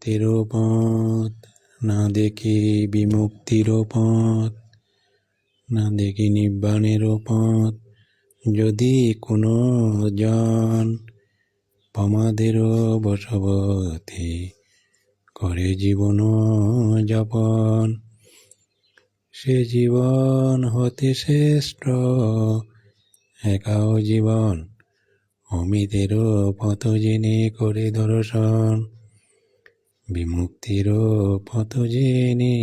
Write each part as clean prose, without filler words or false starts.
তেরো পথ না দেখি বিমুক্তিরও পথ, না দেখি নিব্বাণেরও পথ। যদি কোনো জন প্রমাদেরও বশবর্তী করে জীবন যাপন, সে জীবন হতে শ্রেষ্ঠ একাও জীবন। অমিতেরও পথ জেনে করে দর্শন, বিমুক্তিরও পথ জেনে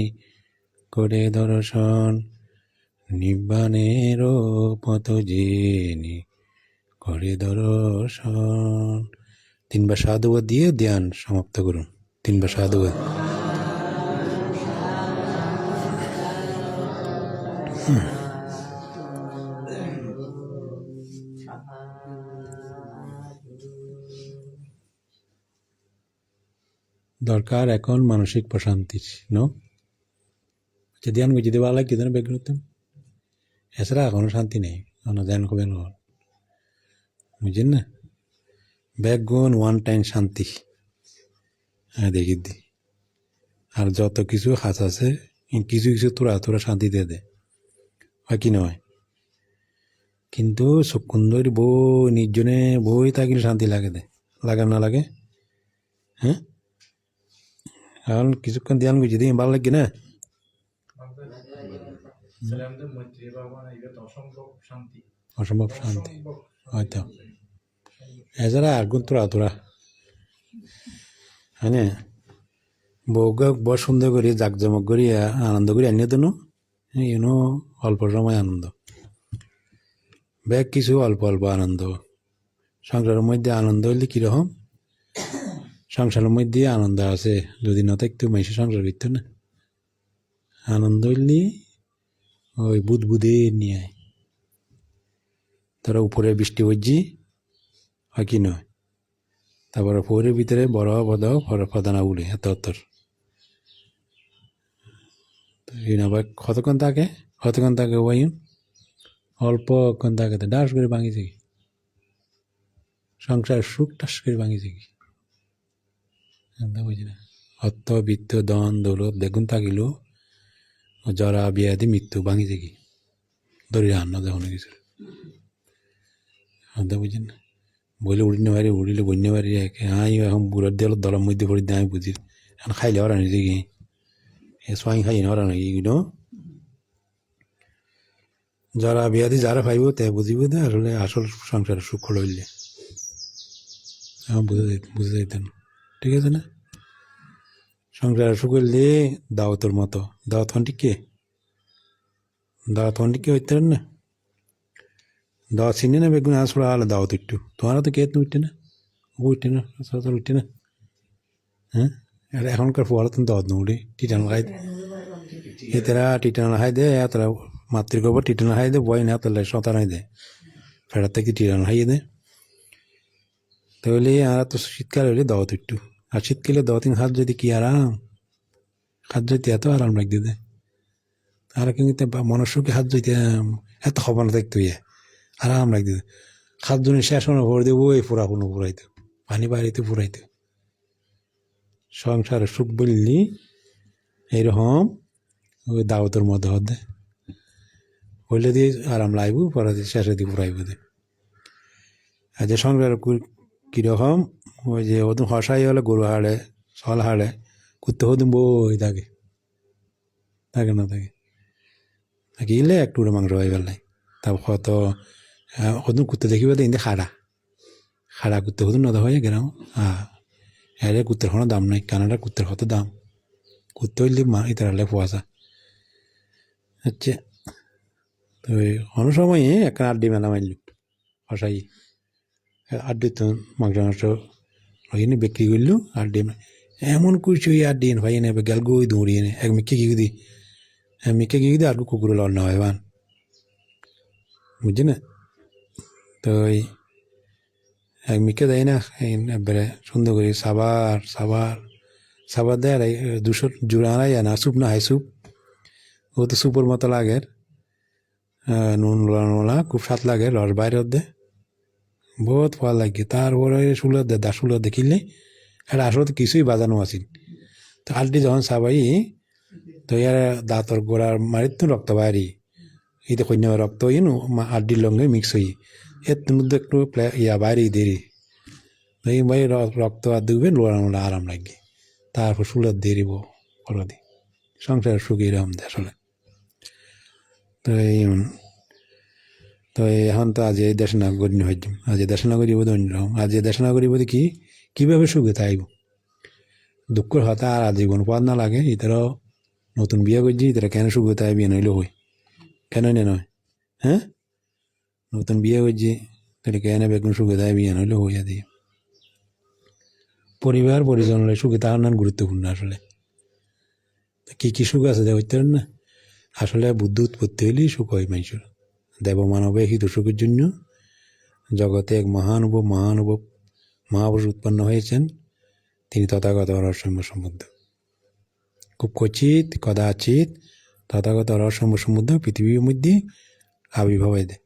করে দর্শন, নিব্বাণেরও পথ জেনে করে দর্শন। তিনবার সাধুবাদ দিয়ে ধ্যান সমাপ্ত করুন। তিনবার সাধুবাদ। দরকার এখন মানসিক প্রশান্তির ধ্যান যদি ভালো লাগে কিনা ব্যাগ করতাম, এছাড়া এখনো শান্তি নেই। ধ্যান করবেন বুঝছেন না? ব্যাগ গুণ ওয়ান টাইম শান্তি দেখি দি। আর যত কিছু হাস আছে কিছু কিছু তোরা তোরা শান্তি দিয়ে দে, হয় কি নয়? কিন্তু সুকুন্দর বই নির্জনে বই থাকিলে শান্তি লাগে দে, লাগে না লাগে? হ্যাঁ, এখন কিছুক্ষণ ধ্যান করছি দেখি ভালো লাগে না? অসম্ভব শান্তি হয়তো। এছাড়া আর গুণ তোরা তোরা হ্যাঁ বউকে বড় সুন্দর করি জাকজমক করি আনন্দ করি আনিয়ে তো ইউনো অল্প সময় আনন্দ, ব্যাগ কিছু অল্প অল্প আনন্দ। সংসারের মধ্যে আনন্দ হইলে কিরকম? সংসারের মধ্যে আনন্দ আছে, যদি না থাকতো মাইসে সংসার করতো না। আনন্দ হইলে ওই বুদবুদে নিয়ে তোরা উপরে বৃষ্টি হচ্ছি, হয় কি নয়? তারপরে ফোরের ভিতরে বড় প্রধানা উড়ে এত অত্তর আবার কতক্ষণ থাকে ওই অল্পক্ষণ থাকে ডাস করে ভাঙিছে কি সংসার সুখ টাস করে ভাঙিছে কি বুঝি না। অর্থ বৃত্ত দন দৌলত দেখুন থাকিলেও জরা বিয়াদি মৃত্যু ভাঙিছে কি ধরে আন্ন যখন কিছু বুঝি না। বইলে উড়িনে পারি উড়িলে বন্যে পারি এখন বুড়ার দিয়ে দলের মধ্যে পড়ি দিয়ে আমি বুঝি এখন খাইলে হরা নিজে কি সোয়াইন খাই হরা নাকি যারা বিয়াদি যারা পাইব তাই বুঝিব না আসলে আসল সংসার সুখ লইলে বুঝে যেতেন। ঠিক আছে না? সংসার সুখ হইলে দাওয়াতর মতো দাওয়াত ঠিক হইতে না। দাওয়াত চিনি না বেগুন আসলে আলাদা দাওয়াত একটু তোমার তো কে উঠতে না উঠতে না উঠতে না। হ্যাঁ, এখনকার ফোয়ারা তুমি দাওয়াত উঠে টিটান খাই এতেরা টিটান খাই দে এতরা মাতৃগর্ভ টিটান খাই দে বয় না তাহলে সতারাই দে ফেরার থেকে টিটান খাইয়ে দে। তাহলে আর তো শীতকাল হইলে দাওয়াত একটু, আর শীতকালে দাওয়াতিন হাত যদি কি আরাম, হাত যদি এত আরাম লাগতে দে আর কিন্তু মনুষ্যকে হাত যদি এত খবর না থাকতো আরাম লাগতে দে। হাত জনে শেষ হওয়ার ভরে দেবো ওই ফুরাইতো পানি বাড়িতে ফুরাইতো। সংসারে সুখ বললি এইরকম ওই দাওয়াতের মধ্যে হতে হইলে দিয়ে আরাম লাগবো পরে শেষে দিয়ে ফুরাইব দে। আর যে সংসার কীরকম ওই যে ওদের হসাই হলে গরু হাড়ে সল হাড়ে কুত্তে হদিন বই থাকে না থাকে থাকিলে একটু মাংস হয়ে গেল তারপর হয়তো ওদিন কুত্তে দেখিবে ইন্দে খাড়া কুত্তে হদিন নদা হয়ে গেলাম এরে কুত্তের কোনো দাম নাই কানাডার কুত্তের কত দাম কুত্তে হইলে ইতারালে পোয়াশা হচ্ছে। তো কোনো সময় একটা আড্ডি মেলা মারল হসাই আড্ডি তো মাংস ওইখানে বিক্রি করলো আড্ডি এমন করছি ওই আড্ডি ভাই এনে গেল গই দৌড়িয়ে এনে এক মিকে গিয়ে দিই আর কুকুর লড় না হয় বান বুঝছি না। তো ওই এক মিকে দেয় না এবারে সুন্দর করে সাবার দেয় আর 200 জোড়া আড়াই না স্যুপ না হয় স্যুপ ও তো স্যুপের মতো লাগে নুন নোলা খুব স্বাদ লাগে রস বাইরে দে বহুত ভালো লাগে। তারপরে শুলো দে দেখিলে এটা আসলে কিছুই বাজানো আছিল তো আলটি যখন চাবাই তো ইয়ার দাঁতর গোড়ার মারিত রক্ত বাইরি এই কন্য রক্ত ইনো আড্ডির লঙ্গে মিক্স হই এর মধ্যে একটু ইয়া বাইরে দেরি এই ভাই রক্ত আর দেখবেন লোড়া মোড়া আরাম লাগবে তারপর চুলের দেরিব করদি সংসার সুখ এরকম আসলে তো এই তো এখন তো আজ এই দেশ নাগরিক হইম আজ দেশ নাগরিক বোধ অন্যরকম আজ দেশ নাগরিক বোধ কি কীভাবে সুখে থাকব দুঃখের হতা আর আজীবন পদ না লাগে ইতারও নতুন বিয়ে করছি ইতারা কেন সুখে থাকবে বিয়ে নইলে হই কেন নয় হ্যাঁ নতুন বিয়ে করছি তাহলে কেন বেগুন সুখে থাকবে বিয়ে নইলে হইয়া দিয়ে পরিবার পরিজনের সুখে তার নাম গুরুত্বপূর্ণ আসলে কি সুখ আছে দেখতে না আসলে বুদ্ধি উৎপত্তি হলেই সুখ হয় মানুষের দেব মানবে হিত সুখের জন্য জগতে এক মহানুভব মহাপুরুষ উৎপন্ন হয়েছেন তিনি তথাগত রহস্যময় সমুদ্র খুব কচিত কদাচিৎ তথাগত রহস্যময় সমুদ্র পৃথিবীর মধ্যে আবির্ভাব দেয়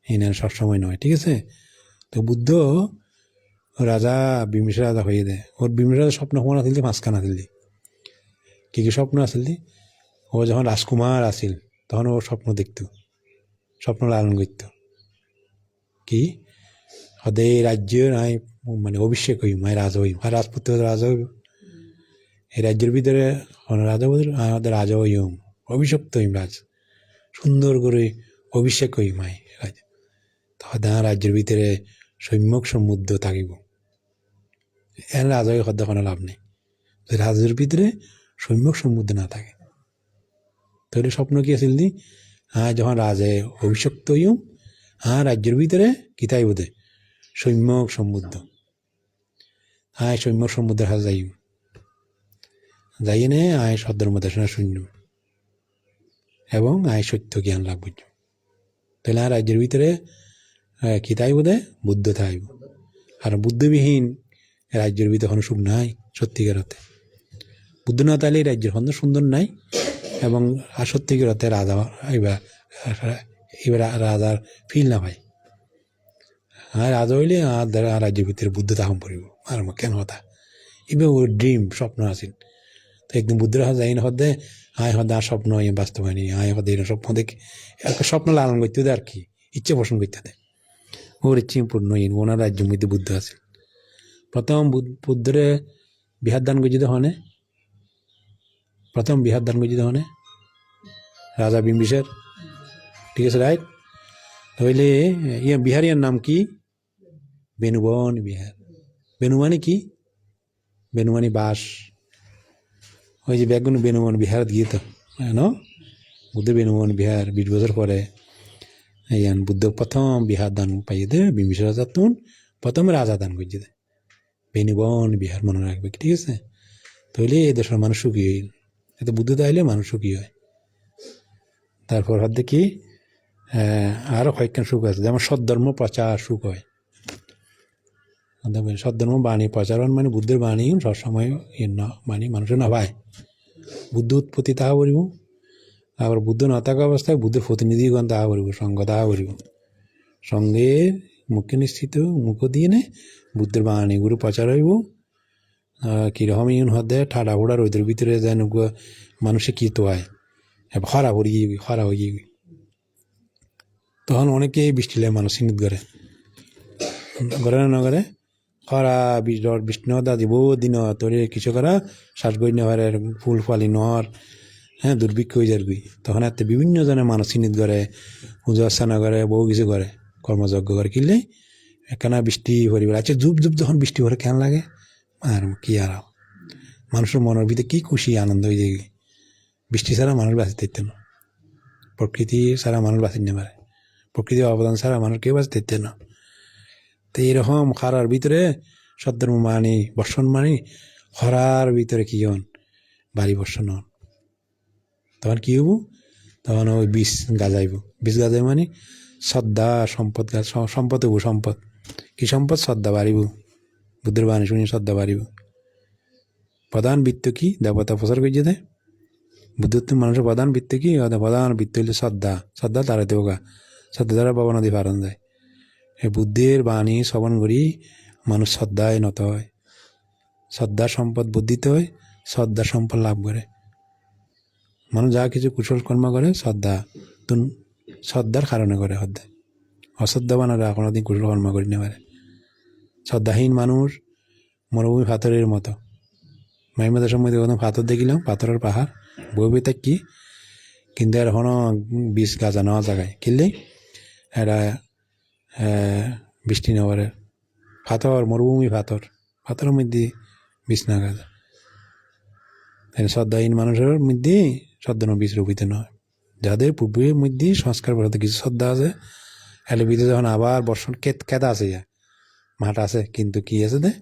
এই না সবসময় নয় ঠিক আছে তো বুদ্ধ রাজা বিম্বিসার রাজা হয়ে দেয় ওর বিম্বিসার রাজা স্বপ্ন কোন আসিল মাঝখান আসিল কি স্বপ্ন আসিল ও যখন রাজকুমার আসিল তখন ও স্বপ্ন দেখত স্বপ্ন লালন করত কি সদায় রাজ্যের আই মানে অভিষেক হইম আই রাজা হইম আর রাজপুত্র রাজা হইব এই রাজ্যের ভিতরে রাজা আমাদের রাজা হইম অভিষক্ত হইম রাজ সুন্দর করে অভিষেক হইম আই রাজা তখন রাজ্যের ভিতরে সম্যক সমুদ্র থাকিব এর রাজা হয়ে সদ্য কোনো লাভ নেই রাজ্যের ভিতরে সম্যক সমুদ্র না থাকে তাহলে স্বপ্ন কি আছিল নি যখন রাজায় অভিষক্ত হইম রাজ্যের ভিতরে কি তাই বোধে সম্যক সমুদ্র সম্যক সমুদ্রের হাতে যাইম যাইয়ে নে সদ্যর মধ্যে শূন্য এবং সত্য জ্ঞান লাভ করছ তাহলে রাজ্যের ভিতরে কি তাই বোধে বুদ্ধ থাকব আর বুদ্ধবিহীন রাজ্যের ভিতরে কোনো সুখ নাই সত্যিকার হতে বুদ্ধ না তাহলে রাজ্যের কোনো সুন্দর নাই এবং সত্যিকার হতে রাজা এবার রাজার ফিল না পাই রাজা হইলে রাজ্যের ভিতরে বুদ্ধ তাহন পড়িব আর কেন হতা এবার ওর ড্রিম স্বপ্ন আছিল তো একদিন বুদ্ধের হাত যাই না হদে হদে আর স্বপ্ন বাস্তবায়নি হদে স্বপ্ন দেখে স্বপ্ন লালন করতে দেয় আর কি ইচ্ছে পোষণ করতে দেয় ওর ইচ্ছে পূর্ণ ওনার রাজ্যের মধ্যে বুদ্ধ আছে প্রথম বুদ্ধরে বিহার দান করছি হনে প্রথম বিহার দান করছি হনে রাজা বিম্বিসার ঠিক আছে রাইট তাহলে বিহারিয়ার নাম কি বেনুবন বিহার বেনুমানি কি বেনুমানি বাস ওই যে বেগুন বেনুবন বিহার গিয়ে তো বুদ্ধ বেনুবন বিহার 20 বছর পরে বুদ্ধ প্রথম বিহার দান পাইয়ে দে বিম্বিসার রাজা তুন প্রথম রাজা দান করছে দে বেনুবন বিহার মনে রাখবে ঠিক আছে তাহলে এই দেশের মানুষ সুখী হইল এত বুদ্ধ তাইলে মানুষ সুখী হয় তারপর হচ্ছে কি আরও কয়েকখান সুখ আছে যেমন সদ্ধর্ম প্রচার সুখ হয় সদ্ধর্ম বাণী প্রচারণ মানে বুদ্ধের বাণী সবসময় বাণী মানুষের না পায় বুদ্ধ উৎপত্তি তাহা করিব আবার বুদ্ধ না থাকা অবস্থায় বুদ্ধের প্রতিনিধিগণ তাহা করিব সঙ্গ তাহা করিব সঙ্গের মুখ্য নিশ্চিত মুখ দিয়ে নে বুদ্ধের বাণীগুলো প্রচার হইব কীরকম হদে ঠাডা ফোড়া রোদের ভিতরে যেন মানুষে কী তো হয় খরা হয়ে গিয়ে তখন অনেকেই বৃষ্টি লাগে মানুষ চিনিত করে না করে খরা বৃষ্টি নদা দিব দিন তোরে কিছু করা শ্বাসকরি নেওয়ার ফুল ফালি নহর দুর্ভিক্ষ হয়ে যার গুই তখন এত বিভিন্ন জনের মানুষ চিনিত করে পুজো আর্চনা করে বহু কিছু করে কর্মযজ্ঞ করে কিনলে একখানা বৃষ্টি পরিবার আচ্ছা জুপ যখন বৃষ্টি পরে কেন লাগে আর কি আর মানুষের মনের ভিতরে কী খুশি আনন্দ হয়ে যায় বৃষ্টি ছাড়া মানুষ বাঁচিতে দিতে না প্রকৃতি ছাড়া মানুষ বাঁচিতে পারে প্রকৃতির অবদান ছাড়া মানুষ কেউ বাঁচতে দিতে না তো এরকম খরার ভিতরে সদ্ধর্ম মানি বর্ষণ মানি খরার ভিতরে কি হন বাড়ি বর্ষণ হন তখন কী হবো তখন ওই বীজ গাজাইব বীজ গাজাই মানে শ্রদ্ধা সম্পদ সম্পদ হবো সম্পদ কি সম্পদ শ্রদ্ধা বাড়িব বুদ্ধের বাণী শুনি শ্রদ্ধা বাড়িব প্রধান বৃত্ত কি দেবতা প্রচার করছে দেয় বুদ্ধত্ব মানুষের প্রধান বৃত্ত কি প্রধান বৃত্ত হইলে শ্রদ্ধা তারা দেওগা শ্রদ্ধা দ্বারা পাবন নদী পারণ যায় এই বুদ্ধের বাণী শ্রবণ করি মানুষ শ্রদ্ধায় নত হয় শ্রদ্ধার সম্পদ বুদ্ধিতে হয়, শ্রদ্ধার সম্পদ লাভ করে। মানুষ যা কিছু কুশল কর্ম করে শ্রদ্ধার কারণে করে হদ্দে। অশ্রদ্ধাবানরা কোনোদিন কুশল কর্ম করি না পারে। শ্রদ্ধাহীন মানুষ মরুভূমি পাথরের মতো। মাইমাদের সময় কোনো পাথর দেখিলাম, পাথরের পাহাড় বই থাকি, কিন্তু এর এখনো বীজ গাছা নেওয়া জায়গায় কিনলেই এরা বৃষ্টি নেওয়ারে পাথর, মরুভূমি পাথরের মধ্যে বীজ না গাছা। শ্রদ্ধাহীন মানুষের মধ্যে শ্রদ্ধা বীজ রোপিত নয়। যাদের পূর্বের মধ্যে সংস্কার বলতে কিছু শ্রদ্ধা আছে, এলে বিধে যখন আবার বর্ষণ কেতা আছে, মাঠ আছে, কিন্তু কি আছে দে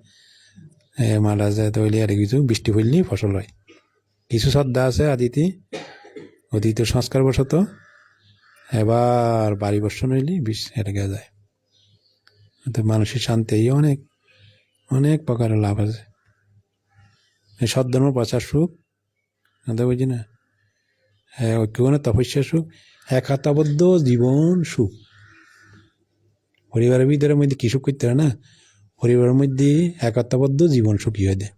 মাঠ আছে তৈলি আর কিছু বৃষ্টি পড়লেই ফসল হয়। কিছু শ্রদ্ধা আছে অতীত সংস্কার বশত এবার বাড়ি বর্ষণ হইলেই বিষ হেরে গেয়া যায়। তো মানসিক শান্তি অনেক অনেক প্রকারের লাভ আছে। সদ্ধর্ম প্রচার সুখ বুঝি না, ঐক্যগুণের তপস্যা সুখ, একাত্মবদ্ধ জীবন সুখ। পরিবারের ভিতরের মধ্যে কি সুখ করতে হয় না, পরিবারের মধ্যে একাত্মবদ্ধ জীবন সুখী হয়ে দেয়।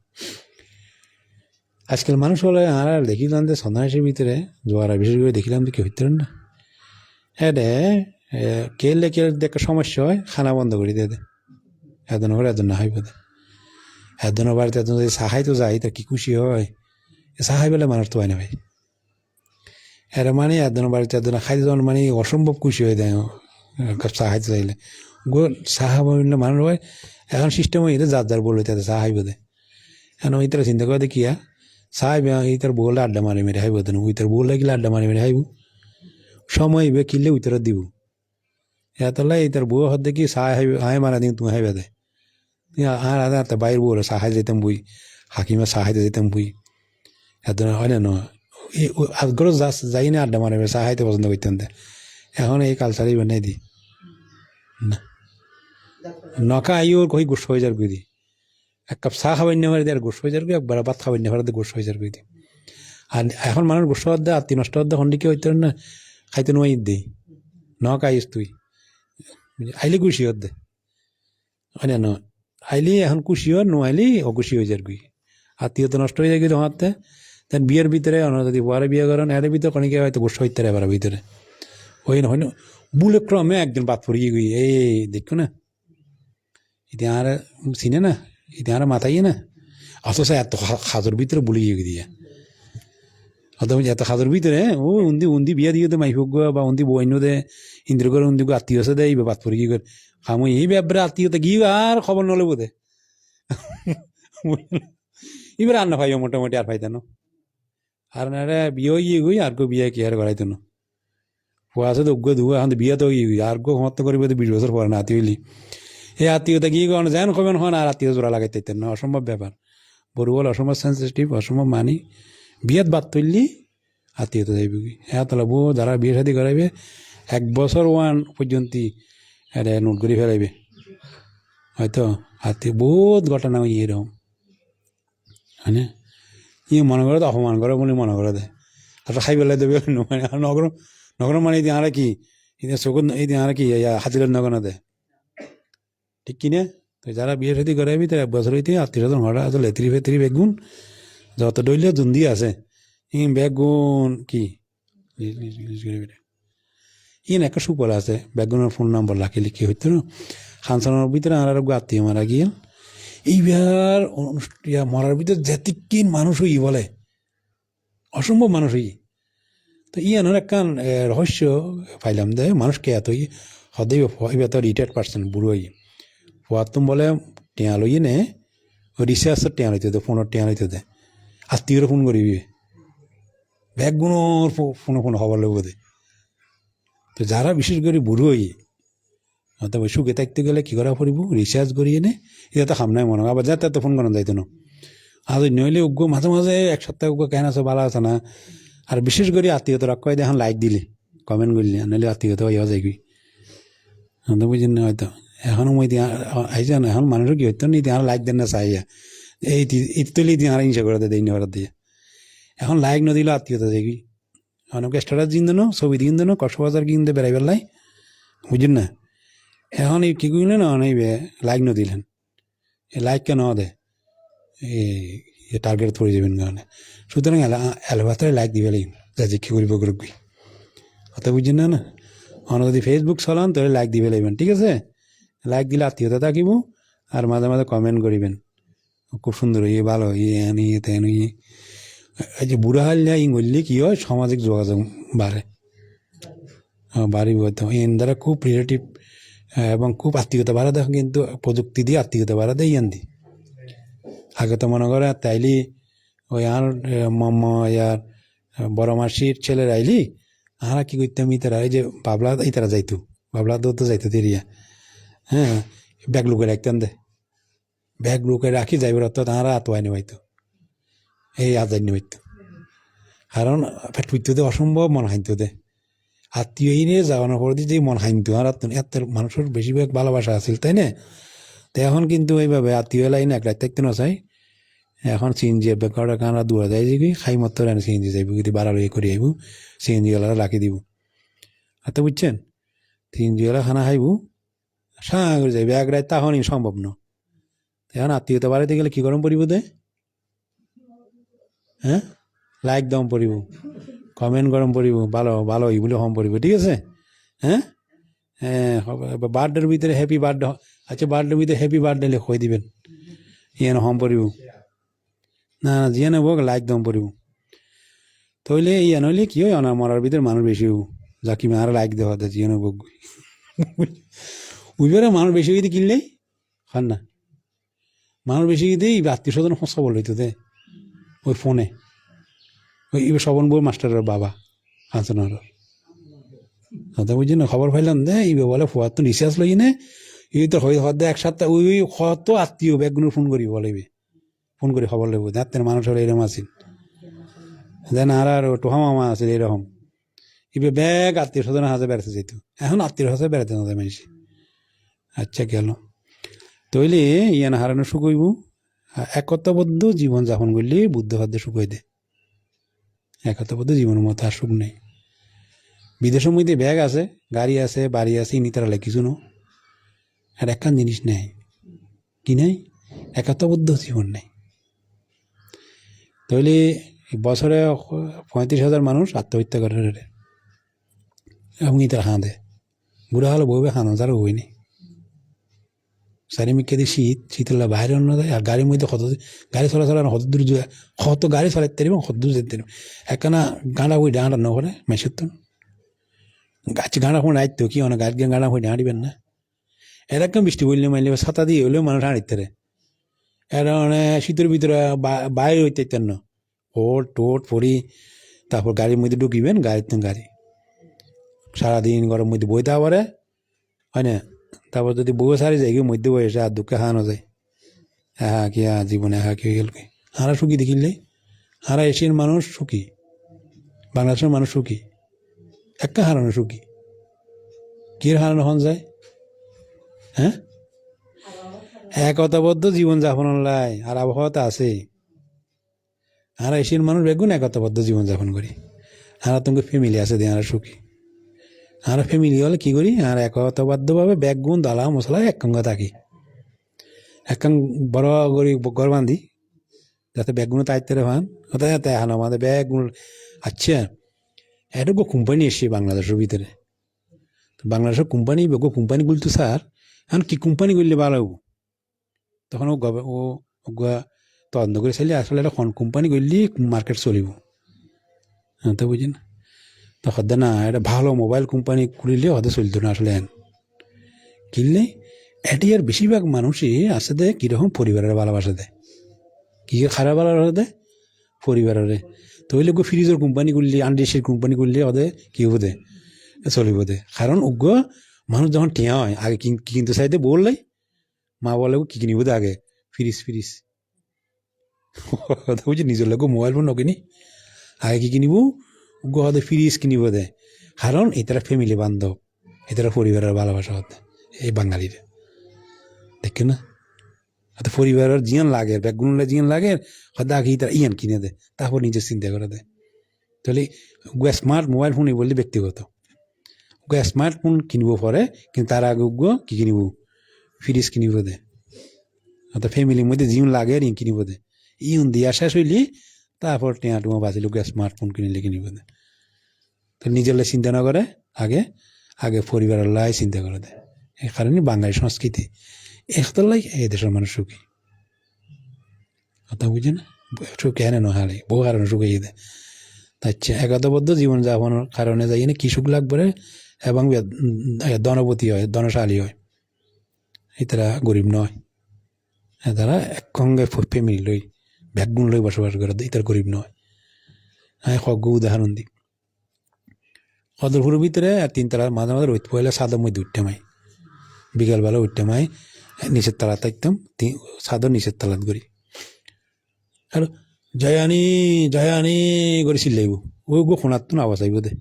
আজকাল মানুষ হলে আর দেখিলাম যে সন্ন্যাসীর ভিতরে জোয়ারা বিশেষ করে দেখিলাম যে কি হইতে না, এডে কেলে একটা সমস্যা হয়, খানা বন্ধ করে দিয়ে দেয়। এজন করে এজন না হাইব দেয়। এজনের বাড়িতে এজন যদি সাহাই তো যায় তার কি খুশি হয়, সাহাই বেলে মানুষ তো হয় না ভাই। এরা মানে এজনের বাড়িতে এজন খাইতে যাওয়ার মানে অসম্ভব খুশি হয়ে দেয় সাহাইতে চাইলে। সাহা বললে মানুষ হয় এখন সিস্টেম হয়ে যার যার বললো তাদের সাহাইব দেয়। এখন ওই তারা চিন্তা করে দেখিয়া সাহাইব এই তার বললে আড্ডা মারি মেরে হাইব দেন, ওই তার বললে গেলে আড্ডা মারি মেরে হাইব সময় হইবে কিনলে ওই তারা দিব। এতলাই এই তার বউ হাত দেখি সাহাই হাইবে আয় মারা দিন তুমি হাইবে দেয়। আর আদা বাইর বলো সাহাই যেতাম বই, হাকিমা সাহাইতে যেতাম বই, এত হয় না আগ্রহ যাই না আড্ডা মারে সাহাইতে পছন্দ করতেন। এখন এই কালচারই বানাই দি না নকা আইও কই গোস হয়ে যার গুই দি, এক কাপ চা খাবার নেওয়ার দিয়ে আর গোস হয়ে যার গুই, একবার ভাত খাবার নেওয়ার দিয়ে গোস হয়ে যার গুই দি। আর এখন মানুষ গোস হওয়ার দেয় আত্মীয় নষ্ট হওয়ার দেয় হন্ডিকে হইতে না খাইতে নোয়াই দিই নক আইস তুই আইলে খুশি হত দে হয় না, আইলি এখন খুশি হওয়ার নো আইলি অখুশি হয়ে যার গুই, আত্মীয়তা নষ্ট হয়ে যায় কিন্তু হওয়াতে। তেন বিয়ের ভিতরে যদি বরে বিয়ে করেন এর ভিতরে অনেকে হয়তো গোস হইতে এবার ভিতরে ওই না হয় না বুলে ক্রমে একদিন বাদ পড়িয়ে গই এই দেখো না ইতি আর চিনে না, ইতি আর মাথাইয়ে না, অথচ এত খাজর ভিতরে বুলি গিয়ে দিয়ে অত এত খাজর ভিতরে ও উন্দি বিয়া দিয়ে তো মাইফুক বা উন্দি বইন্য দে ইন্দ্র করে উন্দি আত্মীয় আছে দেয় বাদ পড়ি গিয়ে আমি এই ব্যাপারে আত্মীয়তা গিয়ে আর খবর নলে বোধে এবার আর না ভাইও মোটামুটি আর ফাইতানো আর না বিয়ে গিয়ে গই আর কেউ বিয়ে কি আর করাইতো না আছে তো উগ্র ধুয়া এখন বিয়ে তো গিয়ে আর কেউ সমাপ্ত করবে 20 বছর পরে না আত্মীয়লি এই আত্মীয়তা গিয়ে গণ যেন কবেন হন আর আত্মীয় জোড়া লাগাইতে না, অসম্ভব ব্যাপার। বড় বল অসম্ভব সেন্সিটিভ, অসম্ভব মানি বিয়েত বাদ তুললি আত্মীয়তা যাইবে কি হ্যাঁ তাহলে বউ যারা বিয়ে শাদি করাইবে 1 বছর পর্যন্ত এটা নোট করে ফেলাইবে হয়তো আত্মীয় বহুত ঘটনা এরকম হ্যাঁ মনে করে তো অপমান করে বলে মনে করে দেয় আর খাই পেলাই দেবে নগর নগর মানে এই আর কি চকুত এই আর কি হাতিলের নগনা দেয় ঠিক কিনে। তো যারা বিয়ে শাদি করাইবি তার 1 বছর হইতে আত্মীয় স্বজন হরা আছে লেত্রি ফেত্রি বেগুন যত ডইলে জুন্দি আছে বেগুন কি ইন একটা সুফল আছে বেগুনের ফোন নম্বর লাখে লিখে হইতো না খানসানোর ভিতরে আর আত্মীয় মারা গিয়ে এইবার মরার ভিতরে যেতিকিন মানুষ হই বলে অসম্ভব মানুষ হই। তো ইয়ানোর একখান রহস্য পাইলাম দে মানুষকে এত সদাই এত রিটায়ার্ড পার্সন বুড়ো হওয়ার বলে টেঁয়া লইয়ে নে রিচার্জের টেঁয়া লইতে দে ফোনের টেঁয়া লইতে দে আত্মীয়র ফোন করিবি ব্যাগগুনোর ফোন খবর লইব দে। তো যারা বিশেষ করে বুড়ো তবে সুখে থাকতে গেলে কী করা পড়িব রিচার্জ করিয়ে নে এটা তো খাম নাই মনে হয় আবার যাতে এত ফোন করা যাইতো না আর নইলে উগ্র মাঝে মাঝে 1 সপ্তাহ উগ্র কেন আছে ভালো আছে না। আর বিশেষ করে আত্মীয়তা রাখ কয়ে এখন লাইক দিলে কমেন্ট করলে নইলে আত্মীয়তা ইয়া যাইবি বুঝি না হয়তো এখনও মই আইসা না এখন মানুষের কি হইতো নি আর লাইক দেন না চাইয়া এই তুলি দিয়ে আর হিংসা করে দেয় নেওয়ার দিয়ে এখন লাইক নদিলে আত্মীয়তা দেখবি অনেকে স্ট্যাটাস দিন দেনো ছবি দিন দেনো কক্সবাজার কিনতে বেড়াই বেলাই বুঝলেন না। এখন এই কী করলেন না অনেক লাইক নদিলেন এই লাইক কেন দে টার্গেট পড়ে যাবেন কারণে সুতরাং এলাবাতারে লাইক দিবে লাগবে যা যে কী করিব করবি কথা বুঝছেন না অন্য যদি ফেসবুক চলান তাহলে লাইক দিবে লাগবেন ঠিক আছে লাইক দিলে আত্মীয়তা থাকিব আর মাঝে মাঝে কমেন্ট করিবেন খুব সুন্দর ভালো এন তেন এই যে বুড়া হাল ইং বললে কী হয় সামাজিক যোগাযোগ বাড়ে বাড়িব এন দ্বারা খুব রিলেটিভ এবং খুব আত্মীয়তা বাড়া দেয় কিন্তু প্রযুক্তি দিয়ে আত্মীয়তা বাড়া দেয় ইয়ান দি আগে তো মনে করে তাইলি ওই আর মাম্মা ইয়ার বড় মাসির ছেলের আইলি আরা কী করতাম ইতারা এই যে বাবলা ইতারা যাইতো বাবলা তো যাইতো তেরিয়া হ্যাঁ ব্যাগ লুকে রাখতাম দে ব্যাগ লুকে রাখি যাইবার অর্থ তাহারা আতোয়াই নেবাইতো এই আজাই নেবাইতো কারণ পেট পুইতো দে অসম্ভব মন হাইতো দে আত্মীয় নিয়ে যাওয়ানোর পর দিয়ে মন হাইতো আর এত মানুষের বেশিরভাগ ভালোবাসা আছিল তাই না তো এখন কিন্তু এইভাবে আত্মীয় লাইন এক রাত থাকতে না চাই এখন সিএনজি বেকার কানা দূরে যাই যাবি খাই মতো রান সিএনজি যাইব যদি বাড়ালই করে আইব সিএনজিওয়ালা রাখি দিব আচ্ছা বুঝছেন সিএনজিওয়ালা খানা খাইব সাঁ করে যাইবে এক রাত তখনই সম্ভব না এখন আত্মীয়তা বাড়াইতে গেলে কী গরম পড়িব দে হ্যাঁ লাইক দম পড়িব কমেন্ট গরম পড়িব ভালো ভালো বলে হম পড়িব ঠিক আছে হ্যাঁ হ্যাঁ বার্থডের ভিতরে হ্যাপি বার্থডে আচ্ছা বার্থডের ভিতরে হ্যাপি বার্থডে লিখে দিবেন ইয়ান হম পড়িব না যিয়ে নেব লাইক দম পড়িব তইলে ইয়া নইলে কি হয় অনার মরার ভিতরে মানুষ বেশি হব যাকি আর লাইক দেওয়া দে যিয়ে নেব উইবারে মানুষ বেশি হইতে কিনলেই খান না মানুষ বেশি হইতে আত্মীয় স্বজন সস্তা বল হইতো দে ওই ফোনে ওই শবন বউ মাস্টারের বাবা হাসনের কথা বুঝছি না খবর পাইলাম দে এই বলে ফোয়ার তো রিচার্জ লই নে এই তো হয় হদ এক সপ্তাহ ওই কত আত্মীয় ব্যাগগুলো ফোন করি বলেবে ফোন করে খবর লেব দেখ মানুষ হলে এরকম আসিল দেন আর টোহা মামা আছে এরকম এবার ব্যাগ আত্মীয় স্বজনের হাতে বেড়াতে যেত এখন আত্মীয় হাতে বেড়াতে না যায় মানুষ আচ্ছা গেল তইলে ইয়ান হারানো সুখ হইব একতাবদ্ধ জীবনযাপন করলে বুদ্ধ খাদ্য সুখ হয়ে দে একতাবদ্ধ জীবনের মতো আর সুখ নেই বিদেশের মধ্যে ব্যাগ আছে গাড়ি আছে বাড়ি আছে ইনি তারা কিছু নো আর একখান জিনিস নেই কি নেই একতাবদ্ধ জীবন নেই তাহলে বছরে 35,000 মানুষ আত্মহত্যা করে এবং ইতার হাঁদে বুড়া হলে বউবে হানো তার হইনি চারিমিকে দিয়ে শীতের বাইরে অন্য দেয় আর গাড়ির মধ্যে গাড়ি চলাচল কত দূর কত গাড়ি চলাইতে পারবে কত দূর যেতে পারবে একখানা গাঁড়া বই ডাঁড়া ন করে মেসের তো গাছ গাঁড়া ফোন আইতো কি অনেক গাছ গাঁড়া হয়ে হাঁড়িবেন না এরকম বৃষ্টি বললে মাইলে ছাতা দিয়ে হলেও মানুষ হাঁড়িতে রে এরা মানে শীতের ভিতরে বাইরে হইতে না ওট টোট পরি তারপর গাড়ির মধ্যে ঢুকিবেন গাড়ি সারাদিন গরম মধ্যে বইতে পারে হয় না তারপর যদি বউ সারি যায় মধ্যে বয়সে আর দুঃখে হানো যায় হ্যাঁ কি জীবনে হ্যাঁ কি হয়ে গেল হারা সুখী দেখিলে হারা এশিয়ান মানুষ সুখী বাংলাদেশের মানুষ সুখী একটা হারানো সুখী কি হারানো হন যায় হ্যাঁ একতাবদ্ধ জীবনযাপন লাই আর আবহাওয়াতে আছে আর এশিয়ান মানুষ বেগুন একতাবদ্ধ জীবনযাপন করি আর তোমাকে ফ্যামিলি আছে দিয়ে আর সুখী আর ফ্যামিলি হলে কী করি আর একতাবদ্ধভাবে ব্যাগগুণ দালা মশলা একসঙ্গে থাকি একখান বড় করি ঘর বাঁধি যাতে ব্যাগগুলো তাইতে ভান ওটা যাতে এখন আমাদের ব্যাগগুলো আচ্ছা এটুকু কোম্পানি এসছে বাংলাদেশের ভিতরে তো বাংলাদেশের কোম্পানিগুলো তো স্যার এখন কি কোম্পানি করলে ভালো হবো তখন ও তদন্ত করে চাইলে আসলে একটা কোম্পানি করলে মার্কেট চলিব হ্যাঁ তো বুঝি না তো হতে না এটা ভালো মোবাইল কোম্পানি খুলিলে হতে চলতো না আসলে কিনলে এটি আর বেশিরভাগ মানুষই আছে দে কীরকম পরিবারের ভালোবাসা দেয় কী খারাপ ভালোবাসা দেয় পরিবারের তৈলে ফ্রিজের কোম্পানি করলে আনডিসের কোম্পানি করলে ওদের কী হবো দে চলিব দে কারণ উগ্র মানুষ যখন টিয়া হয় আগে কিনতে চাইতে বললে মা বলে কী কিনিব দে আগে ফ্রিজ কথা বুঝছি নিজের লোক মোবাইল ফোন নকিনি আগে কী কিনিব উগ্র হতে ফ্রিজ কিনিব দে কারণ এটারা ফ্যামিলি বান্ধব এটারা পরিবারের ভালোবাসা হতে এই বাঙালির দেখে না হয়তো পরিবারের জিয়ান লাগে ব্যাগগুলো জিয়ান লাগে হয়তো আগে তারা ইয়ান কিনে দেয় তারপর নিজের চিন্তা করে দেয় তাহলে স্মার্ট মোবাইল ফোনই বললে ব্যক্তিগত স্মার্টফোন কিনব পরে কিন্তু তার আগে কী কিনিব ফ্রিজ কিনিব দে হয়তো ফ্যামিলির মধ্যে জিম লাগে আর কিনিব দে ইউন দিয়া শেষ হইলি তারপর টিয়া টুমা বাঁচিল স্মার্টফোন কিনিলে কিনিব না। তো নিজের চিন্তা না করে আগে আগে পরিবারের লাই চিন্তা করে দেয়। এই কারণে বাঙালি সংস্কৃতি একটার লাই এই দেশের মানুষ সুখী। কথা বুঝে না সুখী এনে নহালে বহু কারণে সুখী দেয়। আচ্ছা একতাবদ্ধ জীবনযাপনের কারণে যাই না কি সুখ লাগবে এবং ধনপতি হয় ধনশালী হয়। এতারা গরিব নয়, তারা একসঙ্গে ফ্যামিলি লই ব্যাগগুণ লই বসবাস করে এটার গরিব নয়। হ্যাঁ সজ্ঞ উদাহরণ দিই কদরপুরের ভিতরে তিনতলা মাঝে মাঝে রোদ পড়লে ছাদের মধ্যে উঠতে মাই বিকালবেলা উঠতে মাই নিচের তালা থাকতাম ছাদর নিচের তালাত করি আর জয়ানি জয়ানি করে চিল্লাইব ওই গো শোনার তো আওয়াজ আইব দে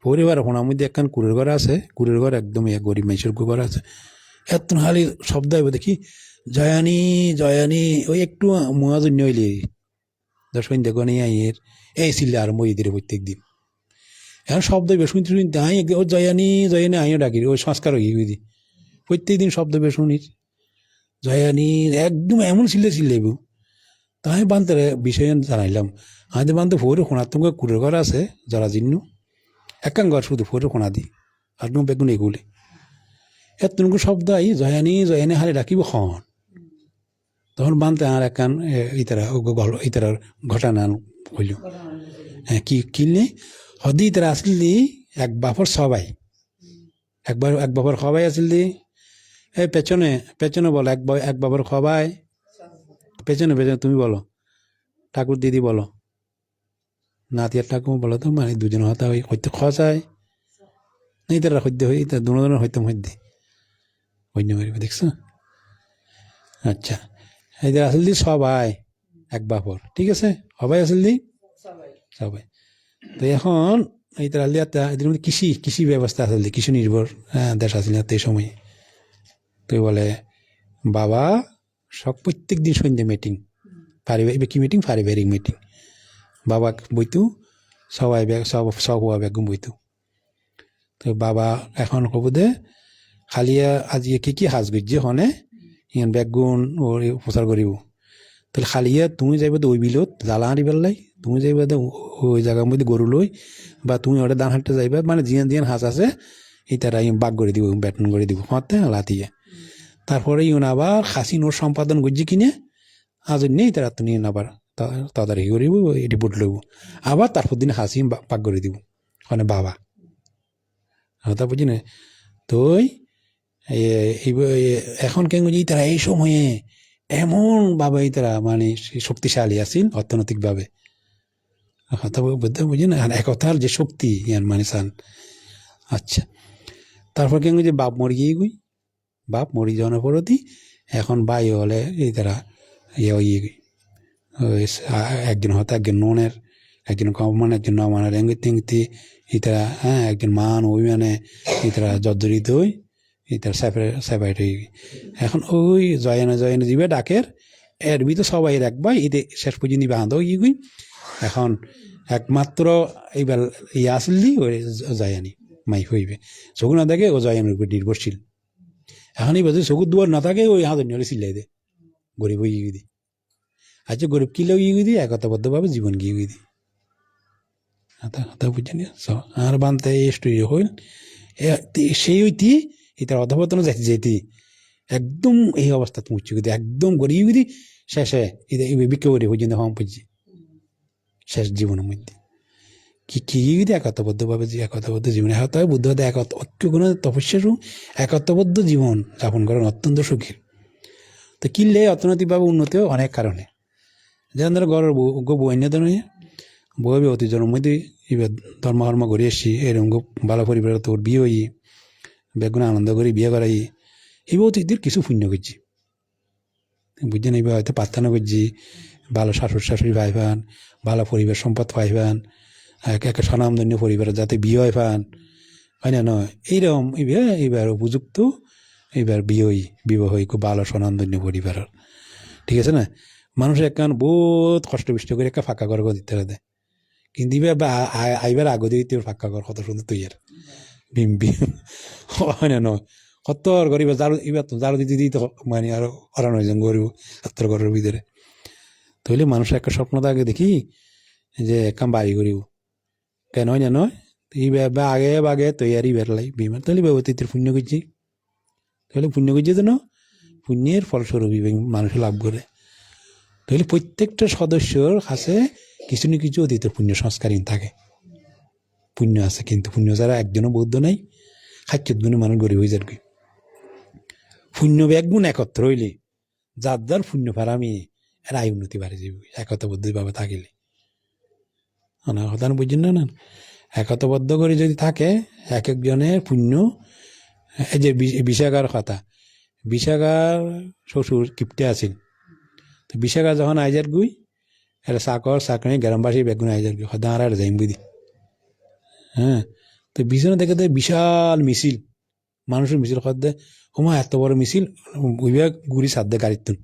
পরিবার শোনার মধ্যে একখান কুড়ের ঘর আছে কুড়ের ঘর একদম গরিব মানুষের ঘর আছে এত হালি শব্দ আইব দেখি জয়ানি জয়ানি ওই একটু মহাজন্য হইলে দর্শক দেখো নি আইয়ের এই চিল্লে আরম্ভ হয়ে দিলে প্রত্যেক দিন এখন শব্দ শুনতে শুনতে আই ও জয়ানি জয়ানি আইও ডাকি ওই সংস্কার হয়ে গিয়ে প্রত্যেক দিন শব্দ শুনিস জয়ানি একদম এমন চিল্লাইব তাই বান্ধে বিষয় জানাইলাম আমাদের বান্ধব ফোরে শোনার তোমাকে কুড়ের ঘর আছে যারা জিন্ন একান ঘর শুধু ফোরে শোনা দিই আর কোনো বেগুন এগুলি এত শব্দ আই জয়ানি জয়ানি হারে ডাকিব খন তখন বান্ধে আর একান ইতারার ঘটনা হইল হ্যাঁ কি কিনলে হদি ইতারা আসলি এক বাপর সবাই এক বাপর সবাই আসলি এই পেছনে পেছনে বলো এক বাপর সবাই পেছনে পেছনে তুমি বলো ঠাকুর দিদি বলো নাতিয়ার ঠাকুর বলো তো মানে দুজন হতা হই হইতে খসায় নেই তারা সদ্য হই তা দুজনের হইতাম সদ্য অন্য মারিব দেখছো। আচ্ছা এই যে আসল দি সবাই এক বাপর ঠিক আছে সবাই আসল দি সবাই তো এখন এই তারা এদের মধ্যে কৃষি ব্যবস্থা আসল কৃষি নির্ভর দেশ আসলে এই সময় তুই বলে বাবা সব প্রত্যেক দিন সন্ধ্যে মিটিং পারিবারিক কি মিটিং পারিবারিক মিটিং বাবা বইতু সবাই সব হওয়া বেগুন বইতু তো বাবা এখন কব দে খালিয়া আজি কি সাজ গজ্জে হনে ইন বেগুন ওর প্রচার করিব তাহলে খালিয়া তুমি যাইব ওই বিলত জ্বালা আনি পেলাই তুমি যাইব ওই জায়গার মধ্যে গরু লই বা তুমি ওটা দান হাঁটতে যাইবা মানে জিয়ান জিয়ান হাঁস আছে এই তারা বাঘ করে দিব বেটন করে দিব হতে লাতিয়ে তারপরে ইউন আবার খাসি নোট সম্পাদন গজ্জি কিনে আজ নেই তারা তো নিয়ে আবার তাড়াতাড়ি করিব এটি বুট লইব আবার তারপর দিনে হাসি পাক করে দিব মানে বাবা তা বুঝি না তো এখন কেন বুঝি তারা এই সময়ে এমন বাবা তারা মানে শক্তিশালী আছিল অর্থনৈতিকভাবে কথা বুঝি না একতার যে শক্তি ইয়ার মানে চান। আচ্ছা তারপর কেন যে বাপ মরি গিয়ে গুই বাপ মরি যাওয়ার পরতি এখন বাই হলে এই তারা ইয়ে একজন হয়তো একজন ননের একজন কমান একজন নমানের এঙ্গিতি ইতারা হ্যাঁ একজন মান অভিমানে ইতারা জর্জরিত হই ইতারা সেপারেট হয়ে গই এখন ওই জয়ানে দিবে ডাকের এর ভিতরে সবাই রাখবাই এতে শেষ পর্যন্ত বাঁধ গিয়ে গুই এখন একমাত্র এইবার ইয়ে আসলি ওই জয়ানি মাই হইবে চকু না থাকে ও জয়ানের উপর নির্ভরশীল এখন এই বাজে চকুর দুয়ার না থাকে ওই হাজার নিয়ে চিল্লাই দে গরিব হয়ে গিয়ে দিই আচ্ছা গরিব কিলেও গিয়ে দিই একতাবদ্ধভাবে জীবন গিয়ে দিই বুঝছেন আর বানতে স্টোরি হইল সেই হইতি এটার অধপতন যেতি একদম এই অবস্থা তুমি উচ্চ একদম গরিব দিই শেষে বিক্রি করি হই হম পুজি শেষ জীবনের মধ্যে কি একতাবদ্ধভাবে যে একতাবদ্ধ জীবন হতে হয় বুদ্ধ ঐক্যগুণ তপস্যারও একতাবদ্ধ জীবন যাপন করেন অত্যন্ত সুখীর তো কিনলে অর্থনৈতিকভাবে উন্নতিও অনেক কারণে যেমন ধরো ঘরের বইন্য নয় বই অতীজনের মধ্যে এবার ধর্ম করে এসছি এরকম ভালো পরিবার তোর বিয়ে হই বেগুন আনন্দ করে বিয়ে করাই এবার অতীতের কিছু পুণ্য করছি বুঝছেন এবার হয়তো প্রার্থনা করছি ভালো শাশুড়ি ভাই পান ভালো পরিবার সম্পদ পাই পান একটা স্বনামধন্য পরিবারের যাতে বিয়ে হয় পান হয় না নয় এইরকম এইবার উপযুক্ত এইবার বিবাহ খুব ভালো স্বনামধন্য পরিবারের ঠিক আছে না মানুষের একখান বহুত কষ্ট বিষ্ট করে একটা ফাঁকা ঘর দিতে দেয় কিন্তু আইবার আগে দিতে ফাঁকা ঘর কত সুন্দর তৈয়ার ভীম হয় না নয় কত গরিব জারু এবার তো জারু দিতে দিতে মানে আরো অরানো হয়ে যান গরিব আত্মর ঘরের ভিতরে তাহলে মানুষের একটা স্বপ্ন থাকে দেখি যে কাম বাড়ি করিব কেন জানো এই আগে বাগে তৈয়ারি বেরলাই বিমান তাহলে অতীতের পুণ্য করছি তাহলে পুণ্য করছি যেন পুণ্যের ফলস্বরূপ মানুষের লাভ করে তাহলে প্রত্যেকটা সদস্যর কাছে কিছু না কিছু অতীতের পুণ্য সংস্কারহীন থাকে পুণ্য আছে কিন্তু পুণ্য ছাড়া একজনও বৌদ্ধ নাই খাচ্ছত গুণে মানুষ গরিব হয়ে যার পুণ্য ব্যাগুণ একত্র হইলে যার যার পুণ্য ফারামি এর আয় উন্নতি বাড়ে যাবে একতাবদ্ধভাবে থাকিলে কথা বুঝছেন না একতাবদ্ধ করে যদি থাকে এক একজনের পুণ্য এই যে বিশাখার কথা বিশাখার শ্বশুর কিপ্টে আছিল তো বিশাখা যখন আইজার গুই এটা চাকৰ চাকৰি গ্রামবাসী বেগুন আইজার গুই সদায় আর যাইম বুঝি হ্যাঁ তো বিছানা দেখে বিশাল মিছিল মানুষের মিছিল সদে ওমা এত বড় মিছিল উইবা গুড়ি সাধ্যে গাড়ির তুন